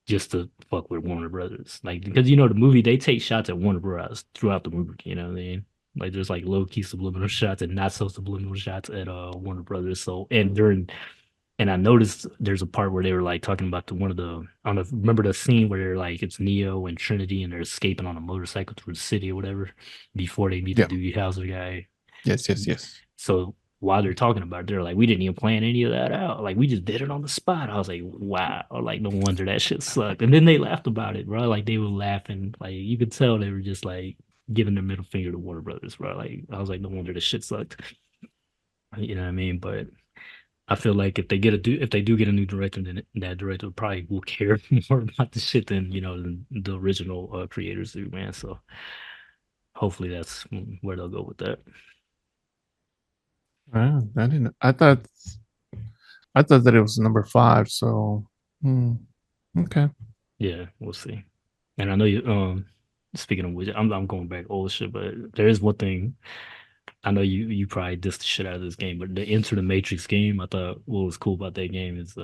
Speaker 1: just to fuck with Warner Brothers. Like, because the movie, they take shots at Warner Brothers throughout the movie, you know what I mean? Like there's like low key subliminal shots and not so subliminal shots at Warner Brothers. So and I noticed there's a part where they were like talking about one of the I don't know remember the scene where they're like it's Neo and Trinity and they're escaping on a motorcycle through the city or whatever before they meet the
Speaker 2: Yeah.
Speaker 1: Doogie Howser guy.
Speaker 2: Yes, yes, yes.
Speaker 1: So while they're talking about it, they're like, we didn't even plan any of that out. Like we just did it on the spot. I was like, wow. Like no wonder that shit sucked. And then they laughed about it, bro. Like they were laughing. Like you could tell they were just like giving their middle finger to Warner Brothers, bro. Like I was like, no wonder the shit sucked. You know what I mean? But I feel like if they do get a new director, then that director probably will care more about the shit than than the original creators do, man. So hopefully that's where they'll go with that.
Speaker 2: Wow, I didn't. I thought that it was number five. So, okay.
Speaker 1: Yeah, we'll see. And I know you. Speaking of which, I'm going back old shit, but there is one thing I know you probably dissed the shit out of this game, but the Enter the Matrix game, I thought what was cool about that game is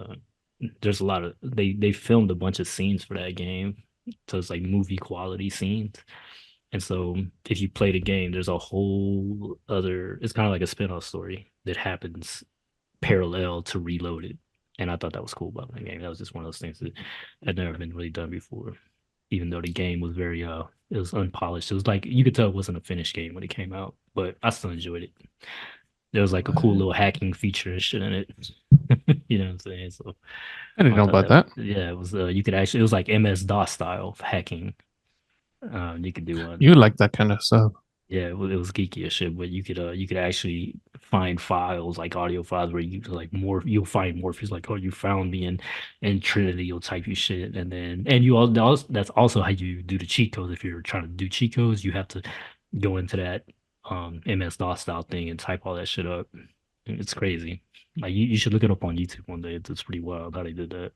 Speaker 1: there's a lot of they filmed a bunch of scenes for that game, so it's like movie quality scenes. And so if you play the game, there's a whole other. It's kind of like a spin-off story that happens parallel to Reloaded, and I thought that was cool about the game. That was just one of those things that had never been really done before. Even though the game was very it was unpolished. It was like you could tell it wasn't a finished game when it came out, but I still enjoyed it. There was like a cool
Speaker 2: What?
Speaker 1: little hacking feature and shit in it. You know what I'm saying? So
Speaker 2: I didn't
Speaker 1: I
Speaker 2: know
Speaker 1: thought
Speaker 2: about
Speaker 1: that
Speaker 2: that.
Speaker 1: yeah, it was you could actually it was like MS-DOS style of hacking. You could do one.
Speaker 2: You like that kind of stuff.
Speaker 1: Yeah, it was geeky as shit, but you could actually find files like audio files where you like more you'll find Morpheus like, oh, you found me in Trinity, you'll type your shit and then and you all that's also how you do the cheat codes. If you're trying to do cheat codes, you have to go into that MS-DOS style thing and type all that shit up. It's crazy. Like you should look it up on YouTube one day. It's pretty wild how they did that.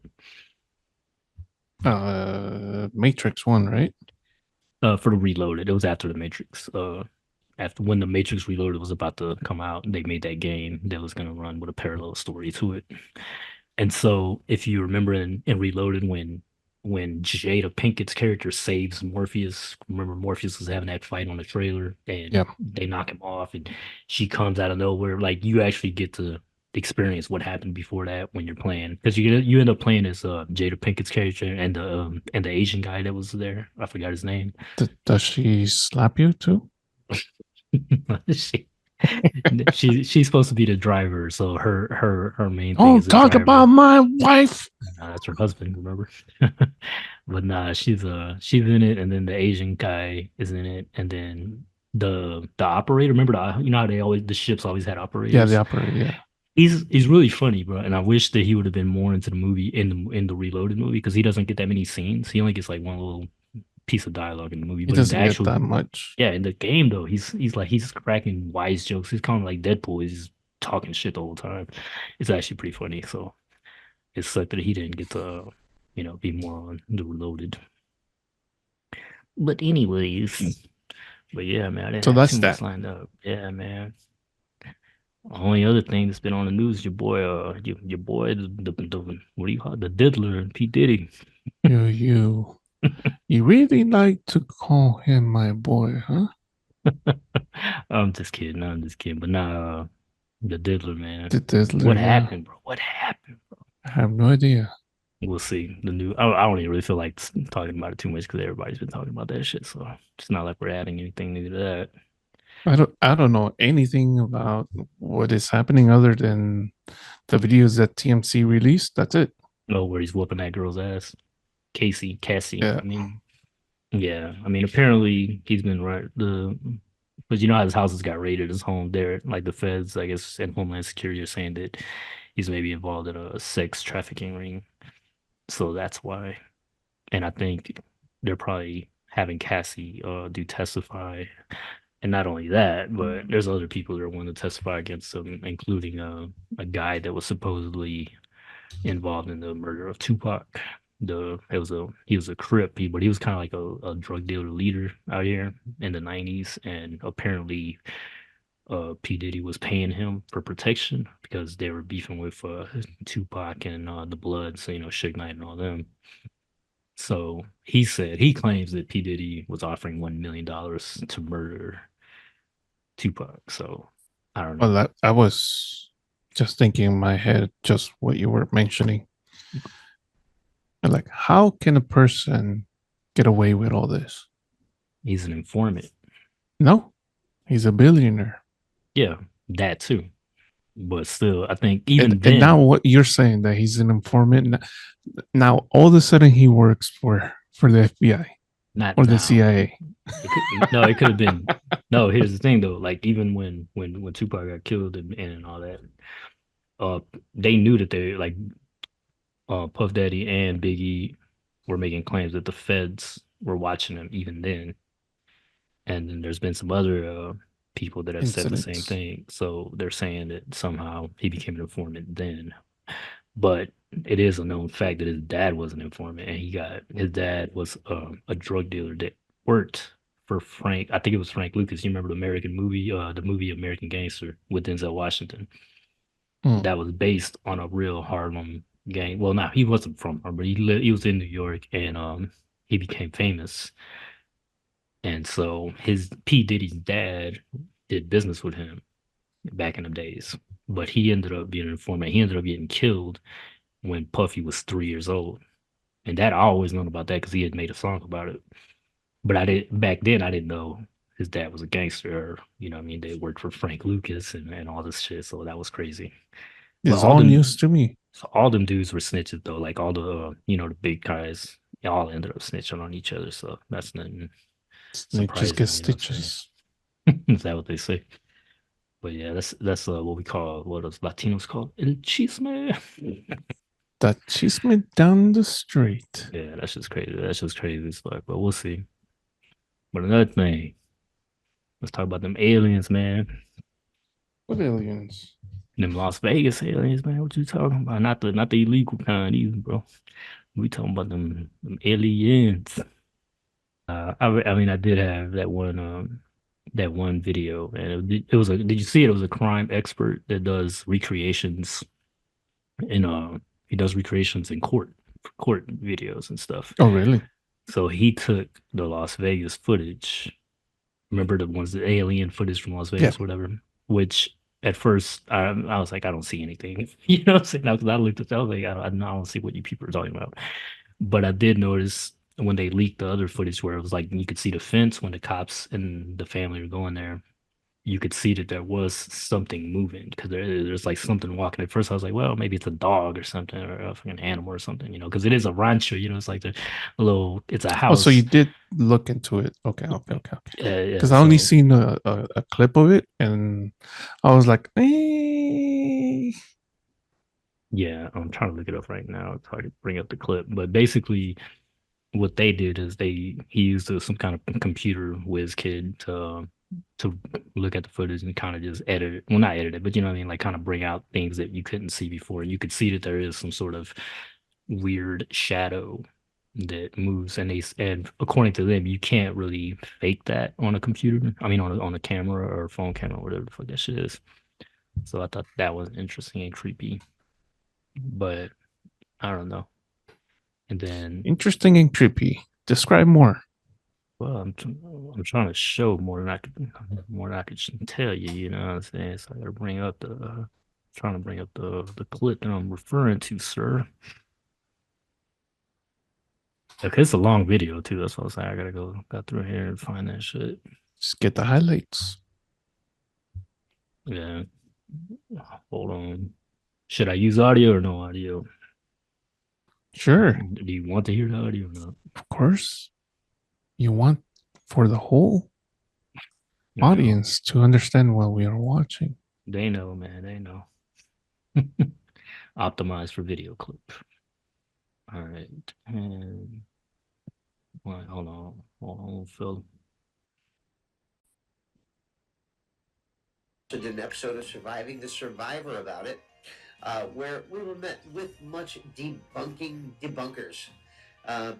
Speaker 2: Matrix One, right?
Speaker 1: For the Reloaded, it was after the Matrix. After when the Matrix Reloaded was about to come out, they made that game that was going to run with a parallel story to it. And so, if you remember in Reloaded, when Jada Pinkett's character saves Morpheus, remember Morpheus was having that fight on the trailer, and
Speaker 2: Yeah.
Speaker 1: they knock him off, and she comes out of nowhere. Like you actually get to experience what happened before that when you're playing, because you end up playing as Jada Pinkett's character and the Asian guy that was there. I forgot his name.
Speaker 2: Does she slap you too?
Speaker 1: she, she's supposed to be the driver, so her main thing is
Speaker 2: Don't
Speaker 1: the
Speaker 2: talk about
Speaker 1: driver.
Speaker 2: my wife.
Speaker 1: That's her husband, remember? But nah, she's in it, and then the Asian guy is in it, and then the operator. Remember how they always the ships always had
Speaker 2: Yeah, the
Speaker 1: operators.
Speaker 2: operator. Yeah.
Speaker 1: He's really funny, bro, and I wish that he would have been more into the movie in the Reloaded movie because he doesn't get that many scenes. He only gets like one little piece of dialogue in the movie,
Speaker 2: He
Speaker 1: but in the
Speaker 2: doesn't get
Speaker 1: actual
Speaker 2: that much.
Speaker 1: yeah, in the game though, he's cracking wise jokes. He's kind of like Deadpool. He's just talking shit the whole time. It's actually pretty funny. So it's sucked that he didn't get to, be more on the Reloaded. But anyways, but yeah, man, I didn't
Speaker 2: So
Speaker 1: have too
Speaker 2: that's
Speaker 1: much
Speaker 2: that.
Speaker 1: lined up. Yeah, man. Only other thing that's been on the news, your boy, your boy, the what do you call it, the diddler, P Diddy.
Speaker 2: You really like to call him my boy, huh?
Speaker 1: I'm just kidding. I'm just kidding. But nah, the diddler, man.
Speaker 2: The Dizzler,
Speaker 1: What
Speaker 2: yeah.
Speaker 1: happened, bro? What happened?
Speaker 2: I have no idea.
Speaker 1: We'll see. I don't even really feel like talking about it too much because everybody's been talking about that shit. So it's not like we're adding anything new to that.
Speaker 2: I don't know anything about what is happening other than the videos that TMC released. That's it.
Speaker 1: Oh, where he's whooping that girl's ass. Cassie,
Speaker 2: Yeah.
Speaker 1: I mean. Yeah, I mean, apparently he's been right. But you know how his houses got raided, his home there. Like the feds, I guess, and Homeland Security are saying that he's maybe involved in a sex trafficking ring. So that's why. And I think they're probably having Cassie do testify. And not only that, but there's other people that are willing to testify against him, including a guy that was supposedly involved in the murder of Tupac. He was a Crip, but he was kind of like a drug dealer leader out here in the 90s, and apparently P Diddy was paying him for protection because they were beefing with Tupac and the Bloods, so, you know, Suge Knight and all them. So he claims that P Diddy was offering $1 million to murder Tupac. So I don't
Speaker 2: Well,
Speaker 1: know.
Speaker 2: that I was just thinking in my head, just what you were mentioning. Like, how can a person get away with all this?
Speaker 1: He's an informant.
Speaker 2: No, he's a billionaire.
Speaker 1: Yeah, that too. But still, I think
Speaker 2: And
Speaker 1: even
Speaker 2: and now
Speaker 1: then,
Speaker 2: what you're saying that he's an informant. Now all of a sudden he works for the FBI
Speaker 1: not
Speaker 2: or the
Speaker 1: now.
Speaker 2: CIA.
Speaker 1: It could no, it could have been no. Here's the thing though, like even when Tupac got killed and all that, uh, they knew that they like Puff Daddy and Biggie were making claims that the feds were watching them even then, and then there's been some other people that have said the same
Speaker 2: Incidents.
Speaker 1: thing. So they're saying that somehow he became an informant then. But it is a known fact that his dad was an informant, and his dad was a drug dealer that worked for Frank. I think it was Frank Lucas. You remember the movie American Gangster with Denzel Washington?
Speaker 2: Mm.
Speaker 1: That was based on a real Harlem gang. Well, now he wasn't from Harlem, but he was in New York, and he became famous. And so his P Diddy's dad did business with him back in the days, but he ended up being an informant. He ended up getting killed when Puffy was 3 years old. And that I always known about that because he had made a song about it. But I did back then I didn't know his dad was a gangster or, you know what I mean, they worked for Frank Lucas and all this shit. So that was crazy. But
Speaker 2: It's all news to me.
Speaker 1: all them dudes were snitches though. Like all the you know, the big guys, they all ended up snitching on each other. So that's nothing
Speaker 2: And it just
Speaker 1: surprising,
Speaker 2: gets
Speaker 1: you know what I'm
Speaker 2: stitches.
Speaker 1: saying? Is that what they say? But yeah, that's what we call what us Latinos call el chisme.
Speaker 2: That chisme down the street.
Speaker 1: Yeah, that's just crazy. That's just crazy as fuck. But we'll see. But another thing, let's talk about them aliens, man.
Speaker 2: What aliens?
Speaker 1: Them Las Vegas aliens, man. What you talking about? Not the illegal kind either, bro. We talking about them aliens. I mean, I did have that one video, and it was a. Did you see it? It was a crime expert that does recreations in he does recreations in court videos and stuff.
Speaker 2: Oh, really?
Speaker 1: So he took the Las Vegas footage. Remember the ones, the alien footage from Las
Speaker 2: Yeah.
Speaker 1: Vegas, whatever. Which at first I was like, I don't see anything. You know what I'm saying? Because I looked at that, I was like, I don't see what you people are talking about. But I did notice when they leaked the other footage where it was like you could see the fence when the cops and the family were going there. You could see that there was something moving because there's like something walking. At first, I was like, well, maybe it's a dog or something or a fucking animal or something, you know, because it is a rancho, you know, it's like it's a
Speaker 2: Oh, so you
Speaker 1: house.
Speaker 2: did look into it. Okay, okay, okay, okay.
Speaker 1: Yeah,
Speaker 2: Because I only
Speaker 1: so
Speaker 2: seen a clip of it, and I was like, eh.
Speaker 1: yeah, I'm trying to look it up right now so I can bring up the clip. But basically, what they did is he used some kind of computer whiz kid to look at the footage and kind of just edit it. Well, not edit it, but you know what I mean, like kind of bring out things that you couldn't see before. You could see that there is some sort of weird shadow that moves, and according to them, you can't really fake that on a computer. I mean, on a camera or phone camera, or whatever the fuck that shit is. So I thought that was interesting and creepy, but I don't know. And then,
Speaker 2: Interesting and creepy. Describe more.
Speaker 1: well, I'm trying to show more than I could tell you. You know what I'm saying? So I got to bring up trying to bring up the clip that I'm referring to, sir. Okay, it's a long video too. That's what I was saying. I gotta go through here and find that shit.
Speaker 2: Just get the highlights.
Speaker 1: Yeah, hold on. Should I use audio or no audio?
Speaker 2: Sure,
Speaker 1: Do you want to hear the audio or not?
Speaker 2: of course. You want for the whole
Speaker 1: You know,
Speaker 2: audience to understand what we are watching.
Speaker 1: they know, man. They know. Optimized for video clip. All right. And wait, hold on, Phil.
Speaker 3: Did an episode of Surviving the Survivor about it, where we were met with much debunking debunkers. Uh,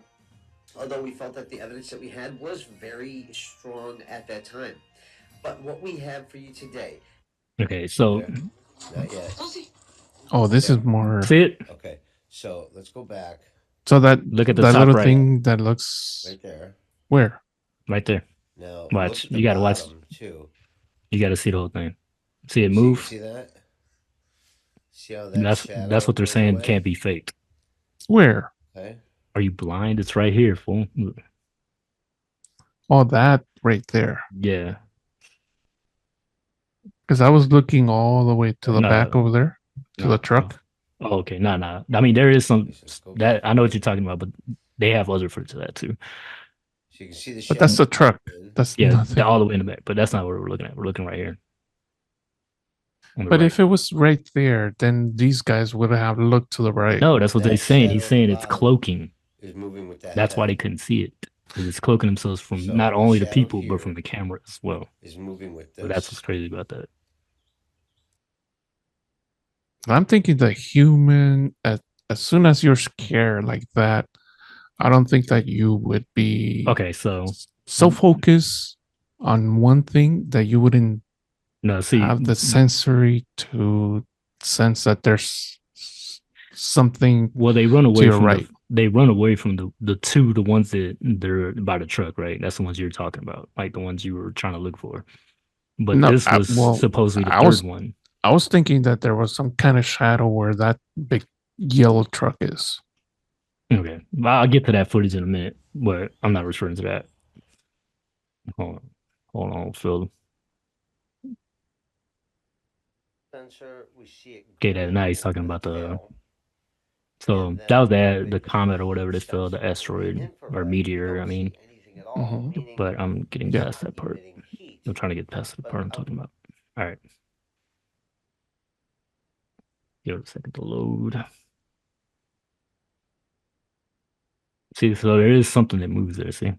Speaker 3: Although we felt that the evidence that we had was very strong at that time. But what we have for you today.
Speaker 1: Okay, so
Speaker 3: Okay. Not yet.
Speaker 2: Oh, this
Speaker 3: Okay.
Speaker 2: is more.
Speaker 1: see it.
Speaker 3: Okay. So let's go back
Speaker 2: So that
Speaker 1: Look at the
Speaker 2: that
Speaker 1: top
Speaker 2: little
Speaker 1: right,
Speaker 2: thing that looks
Speaker 3: right there.
Speaker 2: where?
Speaker 1: right there.
Speaker 3: Now look
Speaker 1: Watch.
Speaker 3: at the
Speaker 1: You gotta watch.
Speaker 3: bottom too.
Speaker 1: You gotta see the whole thing. See it
Speaker 3: You
Speaker 1: move.
Speaker 3: see that? See how
Speaker 1: And
Speaker 3: that
Speaker 1: that's
Speaker 3: shadow
Speaker 1: what they're
Speaker 3: goes
Speaker 1: saying
Speaker 3: away?
Speaker 1: can't be faked.
Speaker 2: Where?
Speaker 3: Okay.
Speaker 1: Are you blind? It's right here, fool.
Speaker 2: Oh, that right there.
Speaker 1: Yeah.
Speaker 2: Because I was looking all the way to the back
Speaker 1: No,
Speaker 2: over there to the
Speaker 1: no.
Speaker 2: truck.
Speaker 1: Oh, okay. Nah. I mean, there is some
Speaker 3: So let's go back
Speaker 1: that I know what
Speaker 3: here.
Speaker 1: you're talking about, but they have other footage of that too.
Speaker 3: So you can see the
Speaker 2: But that's
Speaker 3: shadow
Speaker 2: the truck.
Speaker 3: in.
Speaker 2: That's
Speaker 1: Yeah,
Speaker 2: nothing.
Speaker 1: all the way in the back. But that's not what we're looking at. We're looking right here on the
Speaker 2: But
Speaker 1: right.
Speaker 2: if it was right there, then these guys would have looked to the right.
Speaker 1: No, that's what they're
Speaker 3: That
Speaker 1: saying. He's
Speaker 3: shadow on the
Speaker 1: saying it's
Speaker 3: bottom
Speaker 1: cloaking.
Speaker 3: is moving with that
Speaker 1: That's why
Speaker 3: head.
Speaker 1: they couldn't see it. Because it's cloaking themselves from
Speaker 3: So
Speaker 1: not
Speaker 3: the
Speaker 1: only the
Speaker 3: shadow
Speaker 1: people, but
Speaker 3: here
Speaker 1: from the camera as well.
Speaker 3: is moving with
Speaker 1: But that's what's
Speaker 3: this.
Speaker 1: crazy about that.
Speaker 2: I'm thinking the human, as soon as you're scared like that, I don't think that you would be
Speaker 1: Okay, so
Speaker 2: so focused on one thing that you wouldn't
Speaker 1: no, see,
Speaker 2: have the sensory to sense that there's something
Speaker 1: well, they run
Speaker 2: to
Speaker 1: away
Speaker 2: your
Speaker 1: from
Speaker 2: right.
Speaker 1: the ones that they're by the truck, right? That's the ones you're talking about, like the ones you were trying to look for. But
Speaker 2: No,
Speaker 1: this was
Speaker 2: well,
Speaker 1: supposedly the
Speaker 2: I
Speaker 1: third
Speaker 2: was
Speaker 1: one.
Speaker 2: I was thinking that there was some kind of shadow where that big yellow truck is.
Speaker 1: Okay, well, I'll get to that footage in a minute, but I'm not referring to that. Hold on, Phil.
Speaker 3: Sensor, we see it
Speaker 1: Okay, that now he's
Speaker 3: gleam
Speaker 1: talking
Speaker 3: the
Speaker 1: about the.
Speaker 3: tail,
Speaker 1: So
Speaker 3: and
Speaker 1: that was
Speaker 3: then
Speaker 1: the
Speaker 3: moving
Speaker 1: comet or
Speaker 3: the
Speaker 1: whatever they fell, the
Speaker 3: sensor in the
Speaker 1: asteroid or
Speaker 3: infrared, we
Speaker 1: meteor. I
Speaker 3: don't
Speaker 1: mean,
Speaker 3: see anything at all,
Speaker 2: Mhm.
Speaker 3: meaning
Speaker 1: but I'm getting
Speaker 3: it's
Speaker 2: Yeah.
Speaker 1: past
Speaker 3: not
Speaker 1: that part.
Speaker 3: emitting heat.
Speaker 1: I'm trying to get past the
Speaker 3: But
Speaker 1: part I'm talking about. All right, give it a second to load. See, so there is something that moves there. See,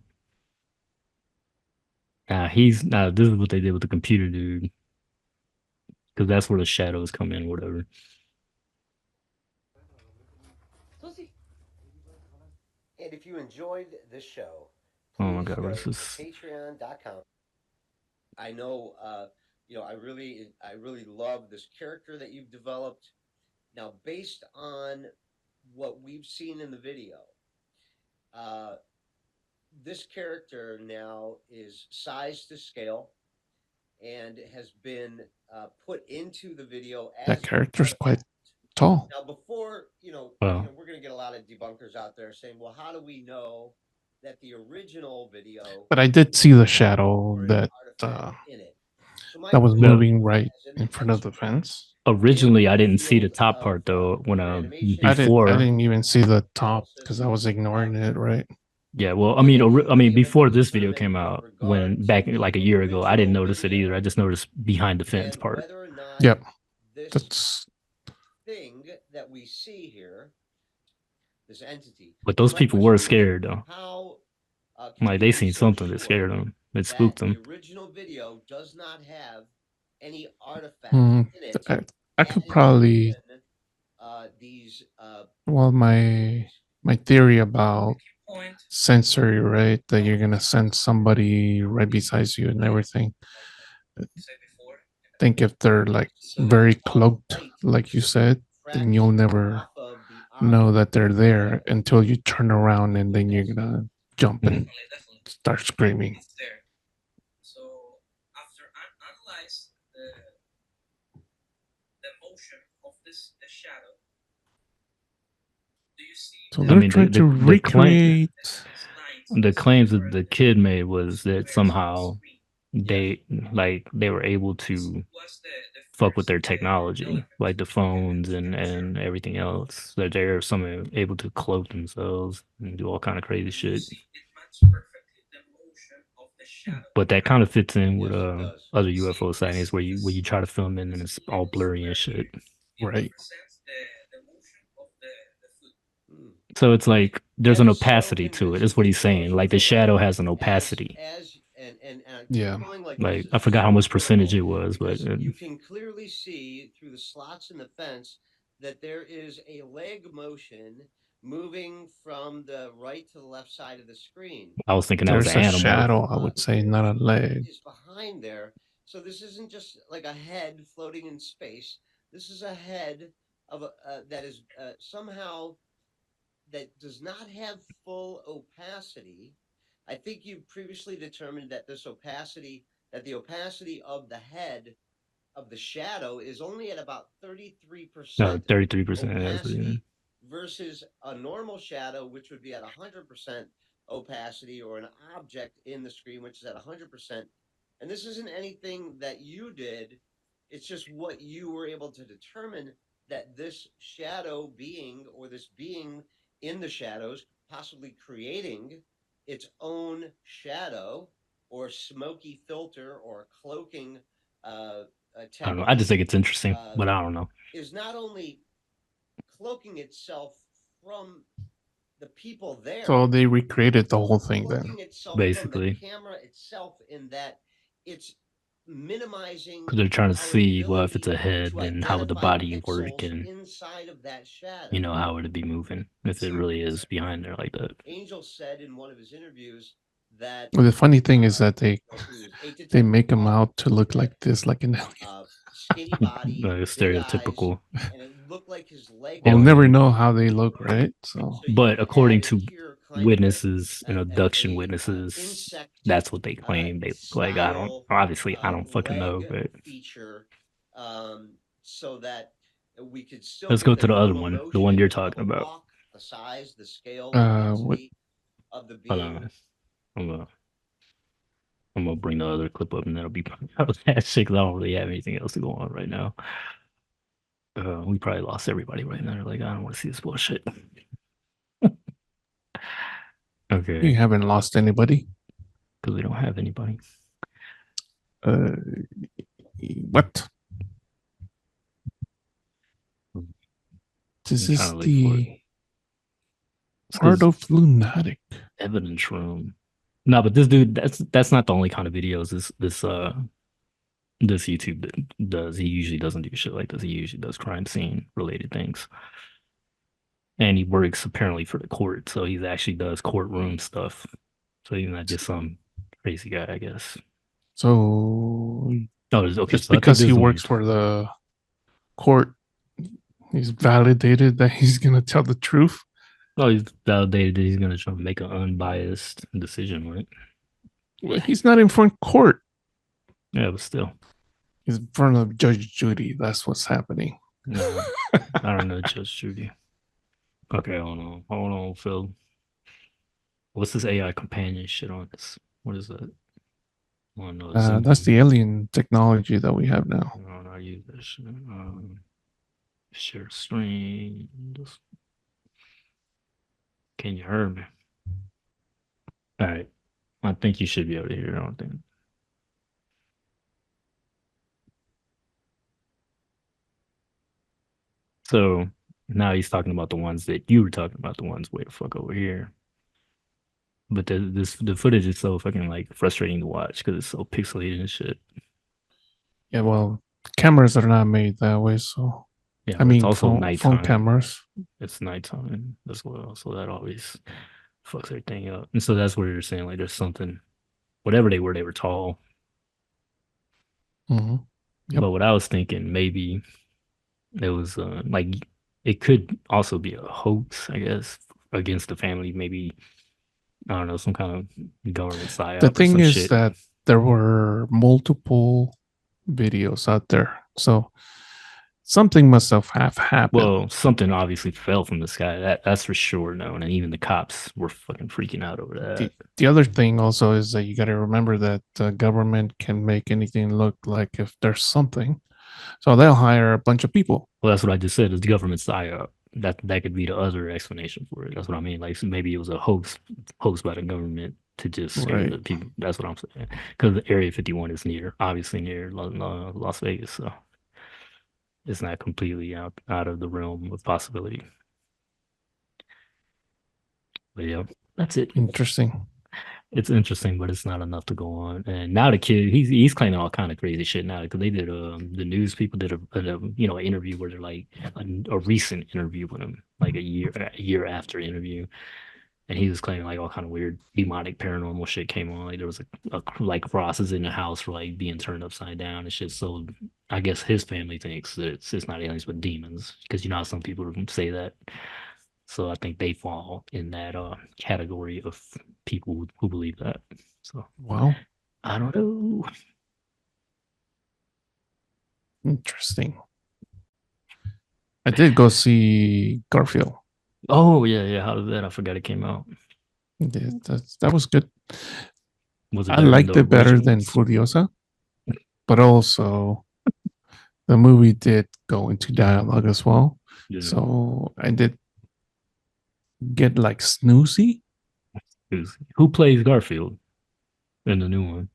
Speaker 1: this is what they did with the computer dude, because that's where the shadows come in, or whatever.
Speaker 3: And if you enjoyed this show,
Speaker 1: Oh my
Speaker 3: please
Speaker 1: god, what is
Speaker 3: go to
Speaker 1: this?
Speaker 3: patreon.com. I know, I really love this character that you've developed. Now, based on what we've seen in the video, uh, this character now is sized to scale and has been put into the video
Speaker 2: That
Speaker 3: as an
Speaker 2: character's quite
Speaker 3: artifact.
Speaker 2: tall.
Speaker 3: Now, before
Speaker 1: Well,
Speaker 3: we're going to get a lot of debunkers out there saying, "Well, how do we know that the original video
Speaker 2: But I did see the
Speaker 3: had
Speaker 2: shadow
Speaker 3: more an
Speaker 2: that
Speaker 3: artifact in it?" So, my
Speaker 2: that was
Speaker 1: well,
Speaker 3: question
Speaker 2: moving
Speaker 3: to you,
Speaker 2: right
Speaker 3: as an
Speaker 2: in front of the
Speaker 3: expert
Speaker 2: fence.
Speaker 3: in
Speaker 1: originally I
Speaker 3: the
Speaker 1: didn't see the
Speaker 3: field
Speaker 1: top
Speaker 3: of
Speaker 1: part though. When
Speaker 3: computer animation,
Speaker 2: I
Speaker 1: before,
Speaker 2: didn't even see the top because
Speaker 3: analysis,
Speaker 2: I was ignoring it, right?
Speaker 1: yeah, well,
Speaker 3: what have
Speaker 1: I
Speaker 3: you
Speaker 1: mean
Speaker 3: been able to
Speaker 1: before this video
Speaker 3: determine
Speaker 1: came
Speaker 3: with
Speaker 1: out,
Speaker 3: regard
Speaker 1: when
Speaker 3: to
Speaker 1: back
Speaker 3: the
Speaker 1: like a year ago, I didn't
Speaker 3: original
Speaker 1: notice it either. I
Speaker 3: video
Speaker 1: just noticed behind the fence
Speaker 3: and
Speaker 1: part.
Speaker 3: whether or not
Speaker 2: Yep.
Speaker 3: this
Speaker 2: That's
Speaker 3: thing that we see here, this entity?
Speaker 1: But
Speaker 3: So
Speaker 1: those
Speaker 3: my
Speaker 1: people were
Speaker 3: question is,
Speaker 1: scared though.
Speaker 3: how can
Speaker 1: Like
Speaker 3: we
Speaker 1: they
Speaker 3: be
Speaker 1: seen
Speaker 3: so
Speaker 1: something that
Speaker 3: sure
Speaker 1: scared them. It
Speaker 3: that
Speaker 1: spooked
Speaker 3: the
Speaker 1: them.
Speaker 3: original video does not have any artifacts
Speaker 2: hmm,
Speaker 3: in it,
Speaker 2: I
Speaker 3: as
Speaker 2: could probably
Speaker 3: in these
Speaker 2: well my
Speaker 3: movies?
Speaker 2: my theory about sensory, right? That you're gonna send somebody right beside you and everything. Think if they're like very cloaked,
Speaker 3: Light
Speaker 2: like you said, then you'll
Speaker 3: refracting
Speaker 2: never
Speaker 3: off of the
Speaker 2: know
Speaker 3: object
Speaker 2: that they're there
Speaker 3: there
Speaker 2: until you turn around and
Speaker 3: with
Speaker 2: then
Speaker 3: that
Speaker 2: you're
Speaker 3: signal.
Speaker 2: gonna jump
Speaker 1: Mhm.
Speaker 2: and start screaming. So
Speaker 1: I
Speaker 2: they're
Speaker 1: mean,
Speaker 2: trying to recreate.
Speaker 1: the claims that the kid made was that somehow they they were able to fuck with their technology, like the phones and everything else. That they're somehow able to cloak themselves and do all kind of crazy shit. But that kind of fits in with
Speaker 3: Yes, it does.
Speaker 1: other UFO sightings where you try to film it and it's all blurry and shit.
Speaker 2: Right.
Speaker 3: Hmm.
Speaker 1: So it's like there's an
Speaker 3: That is so
Speaker 1: opacity to it. That's what
Speaker 3: convincing
Speaker 1: he's saying.
Speaker 3: because
Speaker 1: Like the
Speaker 3: look,
Speaker 1: shadow has an opacity.
Speaker 3: as and keep
Speaker 2: Yeah.
Speaker 3: going like this
Speaker 1: Like I
Speaker 3: is
Speaker 1: forgot how
Speaker 3: super
Speaker 1: much percentage
Speaker 3: critical
Speaker 1: it was, but
Speaker 3: because you can clearly see through the slots in the fence that there is a leg motion moving from the right to the left side of the screen.
Speaker 1: I was thinking that was an
Speaker 2: There's a
Speaker 1: animal.
Speaker 2: shadow, I would say, not a leg.
Speaker 3: Is behind there. So this isn't just like a head floating in space. This is a head of a that is somehow that does not have full opacity. I think you previously determined that the opacity of the head of the shadow is only at about 33%
Speaker 1: 33%. That's what
Speaker 3: opacity versus a normal shadow, which would be at 100% opacity, or an object in the screen, which is at 100%. And this isn't anything that you did, it's just what you were able to determine that this shadow being, or this being in the shadows, possibly creating its own shadow or smoky filter or cloaking
Speaker 1: I don't know. I just think
Speaker 3: technique,
Speaker 1: it's interesting,
Speaker 3: uh,
Speaker 1: but I don't know.
Speaker 3: is not only cloaking itself from the people
Speaker 2: So
Speaker 3: there,
Speaker 2: they recreated the
Speaker 3: but
Speaker 2: whole thing then.
Speaker 3: cloaking itself from the
Speaker 1: Basically,
Speaker 3: camera itself, in that it's minimizing
Speaker 1: because they're trying to
Speaker 3: our
Speaker 1: see, well, if it's a
Speaker 3: ability
Speaker 1: head,
Speaker 3: to
Speaker 1: then how would the
Speaker 3: identify
Speaker 1: body work,
Speaker 3: pixels
Speaker 1: and
Speaker 3: inside of that shadow.
Speaker 1: how would it be moving if it really is behind there like that?
Speaker 3: Angel said in one of his interviews that
Speaker 2: Well, the funny thing is that
Speaker 3: it was 8 to
Speaker 2: they
Speaker 3: 10
Speaker 2: make
Speaker 3: feet
Speaker 2: him
Speaker 3: tall.
Speaker 2: out to look
Speaker 3: He had
Speaker 2: like this, like an alien.
Speaker 3: skinny body, big eyes,
Speaker 1: Stereotypical.
Speaker 3: and it looked like his leg
Speaker 2: We'll
Speaker 1: Yeah,
Speaker 3: was
Speaker 2: never
Speaker 1: man.
Speaker 2: know how they look, right? So
Speaker 3: so you
Speaker 1: But
Speaker 3: could add
Speaker 1: according to
Speaker 3: here kind of
Speaker 1: witnesses and abduction witnesses,
Speaker 3: insect
Speaker 1: that's what they claim they look like. I don't,
Speaker 3: style
Speaker 1: obviously, I don't fucking know,
Speaker 3: leg
Speaker 1: but
Speaker 3: feature, so that we could still
Speaker 1: let's
Speaker 3: get
Speaker 1: go
Speaker 3: the
Speaker 1: to the other
Speaker 3: true
Speaker 1: one, the one you're
Speaker 3: emotion of
Speaker 1: talking
Speaker 3: a
Speaker 1: about.
Speaker 3: walk, the size, the scale, the
Speaker 2: what
Speaker 3: density of the
Speaker 1: Hold
Speaker 3: being.
Speaker 1: on. I'm gonna, I'm gonna bring the other clip up and that'll be that shit 'cause I don't really have anything else to go on right now. We probably lost everybody right now. They're like, I don't want to see this bullshit.
Speaker 2: we
Speaker 1: Okay,
Speaker 2: haven't lost anybody.
Speaker 1: because we don't have anybody.
Speaker 2: Uh, what? This
Speaker 1: I'm trying
Speaker 2: is
Speaker 1: to look for it.
Speaker 2: the
Speaker 1: It's because
Speaker 2: ArtofLunatik.
Speaker 1: evidence room. No, but this dude, that's not the only kind of videos this YouTube does. He usually doesn't do shit like this. He usually does crime scene related things. And he works apparently for the court, so he actually does courtroom stuff. So he's not just some crazy guy, I guess.
Speaker 2: So
Speaker 1: Oh, okay.
Speaker 2: just
Speaker 1: So I think
Speaker 2: because
Speaker 1: this
Speaker 2: he
Speaker 1: is the one
Speaker 2: works for the court, he's validated that he's gonna tell the truth.
Speaker 1: Oh, he's validated that he's going to try to make an unbiased decision, right?
Speaker 2: Well, he's not in front of court.
Speaker 1: Yeah, but still,
Speaker 2: He's in front of Judge Judy. That's what's happening.
Speaker 1: no, I don't know, Judge Judy. Okay, hold on, Phil. What's this AI companion shit on this? What is that? Oh no, Zoom.
Speaker 2: That's the alien technology that we have
Speaker 1: I
Speaker 2: now.
Speaker 1: don't know how to use that shit. Share screen. Can you hear me? All right. I think you should be able to hear. I don't think. So now he's talking about the ones that you were talking about, the ones way the fuck over here. But the footage is so fucking like frustrating to watch because it's so pixelated and shit.
Speaker 2: Yeah, well, cameras are not made that way. So
Speaker 1: Yeah,
Speaker 2: I
Speaker 1: but it's
Speaker 2: mean,
Speaker 1: also
Speaker 2: phone
Speaker 1: nighttime.
Speaker 2: cameras.
Speaker 1: It's nighttime as well, so that always fucks everything up. And so that's where you're saying like there's something, whatever they were tall.
Speaker 2: Mm-hmm. Yep.
Speaker 1: But what I was thinking, maybe it was like it could also be a hoax, I guess, against the family. Maybe I don't know, some kind of government psyop
Speaker 2: The
Speaker 1: or
Speaker 2: thing
Speaker 1: some
Speaker 2: is
Speaker 1: shit.
Speaker 2: that there were multiple videos out there, so something must have happened.
Speaker 1: Well, something obviously fell from the sky. That's for sure known, and even the cops were fucking freaking out over that.
Speaker 2: The other thing also is that you got to remember that the government can make anything look like if there's something, so they'll hire a bunch of people.
Speaker 1: Well, that's what I just said. Is the government psyop. That could be the other explanation for it. That's what I mean. Like so maybe it was a hoax by the government to just scare the
Speaker 2: Right.
Speaker 1: people. That's what I'm saying. Because Area 51 is obviously near Las Vegas, so it's not completely out of the realm of possibility. But yeah, that's it.
Speaker 2: Interesting.
Speaker 1: It's interesting, but it's not enough to go on. And now the kid, he's claiming all kind of crazy shit now because they did the news people did an interview where they're like a recent interview with him, like a year after interview, and he was claiming like all kind of weird demonic paranormal shit came on. Like there was like crosses in the house for like being turned upside down and shit. So I guess his family thinks that it's not aliens but demons because you know how some people say that. So I think they fall in that category of people who believe that. So
Speaker 2: Wow.
Speaker 1: I don't know.
Speaker 2: Interesting. I did go see Garfield.
Speaker 1: Oh yeah. How did that? I forgot it came out.
Speaker 2: Yeah, that was good.
Speaker 1: Was it
Speaker 2: I
Speaker 1: better than
Speaker 2: liked
Speaker 1: the
Speaker 2: it better than
Speaker 1: originals?
Speaker 2: Furiosa, but also the movie did go into dialogue as well.
Speaker 1: Yeah.
Speaker 2: So I did get like snoozy.
Speaker 1: Who plays Garfield in the new one?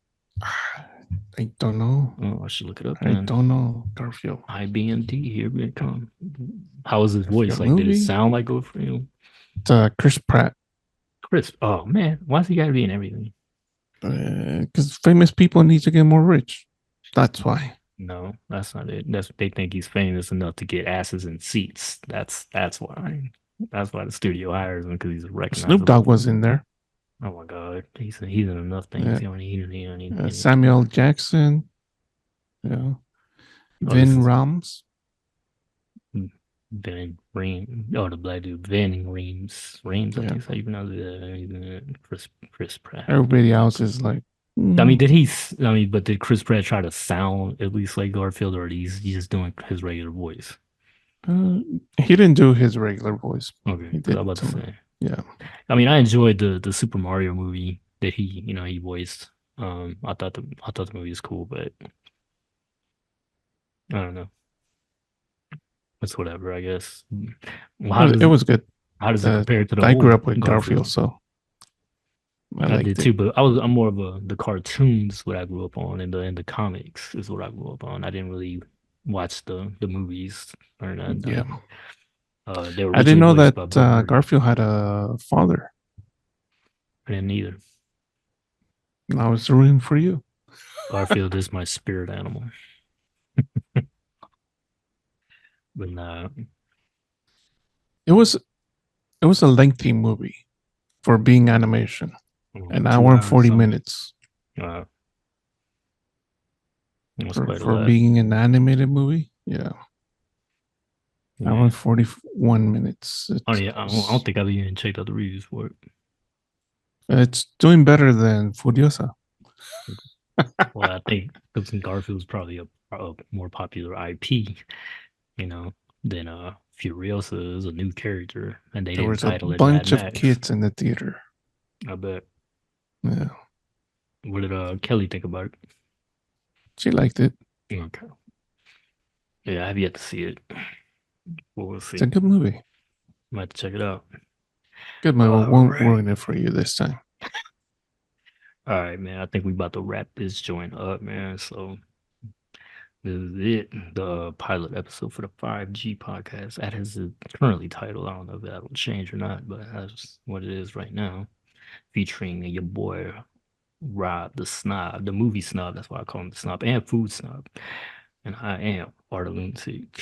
Speaker 2: I don't know.
Speaker 1: Oh, I should look it up
Speaker 2: I
Speaker 1: then.
Speaker 2: don't know. Garfield.
Speaker 1: IBMD, here we come. How was his voice?
Speaker 2: Garfield
Speaker 1: Like, did it
Speaker 2: movie.
Speaker 1: sound like Garfield?
Speaker 2: It's Chris Pratt.
Speaker 1: Chris, oh man, why's he gotta be in everything?
Speaker 2: Because famous people need to get more rich. That's why.
Speaker 1: No, that's not it. That's they think he's famous enough to get asses in seats. That's why. That's why the studio hires him because he's
Speaker 2: Snoop
Speaker 1: recognizable.
Speaker 2: Dogg was in there.
Speaker 1: Oh my god, he's in enough things.
Speaker 2: Yeah.
Speaker 1: He don't need
Speaker 2: Samuel Jackson. Yeah.
Speaker 1: Oh, this
Speaker 2: Vin
Speaker 1: is
Speaker 2: Rams.
Speaker 1: Van Ream. Oh, the black dude, Van Reams. Reams, I
Speaker 2: Yeah.
Speaker 1: think that's how you pronounce it. He's in it. Chris Pratt.
Speaker 2: Everybody else is like.
Speaker 1: I mean, but did Chris Pratt try to sound at least like Garfield, or he's just doing his regular voice?
Speaker 2: He didn't do his regular voice.
Speaker 1: Okay,
Speaker 2: He
Speaker 1: because
Speaker 2: did
Speaker 1: I'm about to
Speaker 2: some.
Speaker 1: say.
Speaker 2: Yeah.
Speaker 1: I mean, I enjoyed the Super Mario movie that he voiced. I thought the movie was cool, but I don't know. It's whatever, I guess. Well,
Speaker 2: It was good.
Speaker 1: how does it compare to the
Speaker 2: I grew
Speaker 1: old
Speaker 2: up with Garfield,
Speaker 1: Garfield?
Speaker 2: so I
Speaker 1: I did
Speaker 2: liked it.
Speaker 1: too, but I'm more of the cartoons what I grew up on, and the comics is what I grew up on. I didn't really watch the movies or
Speaker 2: Yeah.
Speaker 1: nothing. They were
Speaker 2: I didn't
Speaker 1: originally
Speaker 2: know
Speaker 1: voiced
Speaker 2: that
Speaker 1: by Bill Murray.
Speaker 2: Garfield had a father.
Speaker 1: I didn't either.
Speaker 2: I was rooting for you.
Speaker 1: Garfield is my spirit animal. But nah,
Speaker 2: It was a lengthy movie for being animation. An
Speaker 1: two
Speaker 2: hour and
Speaker 1: hours
Speaker 2: 40
Speaker 1: something.
Speaker 2: minutes
Speaker 1: That's quite a
Speaker 2: for
Speaker 1: lot.
Speaker 2: being an animated movie. Yeah. Hour
Speaker 1: Yeah.
Speaker 2: and 41 minutes.
Speaker 1: Oh yeah, I don't think I've even checked out the reviews for it.
Speaker 2: It's doing better than Furiosa.
Speaker 1: Well, I think because Garfield's probably a more popular IP, you know, than Furiosa is a new character, and they
Speaker 2: There
Speaker 1: didn't
Speaker 2: was a
Speaker 1: title it Mad
Speaker 2: bunch of
Speaker 1: Max.
Speaker 2: kids in the theater.
Speaker 1: I bet.
Speaker 2: Yeah.
Speaker 1: What did Kelly think about it?
Speaker 2: She liked it.
Speaker 1: Okay. Yeah, I have yet to see it. Well, we'll see.
Speaker 2: It's a good movie.
Speaker 1: Might have to check it out.
Speaker 2: Good movie.
Speaker 1: All
Speaker 2: Won't
Speaker 1: right.
Speaker 2: ruin it for you this time.
Speaker 1: All right, man. I think we about to wrap this joint up, man. So this is it. The pilot episode for the 5G podcast. That is currently titled. I don't know if that will change or not, but that's what it is right now. Featuring your boy Rob the Snob, the movie snob. That's why I call him the snob and food snob. And I am ArtofLunatik.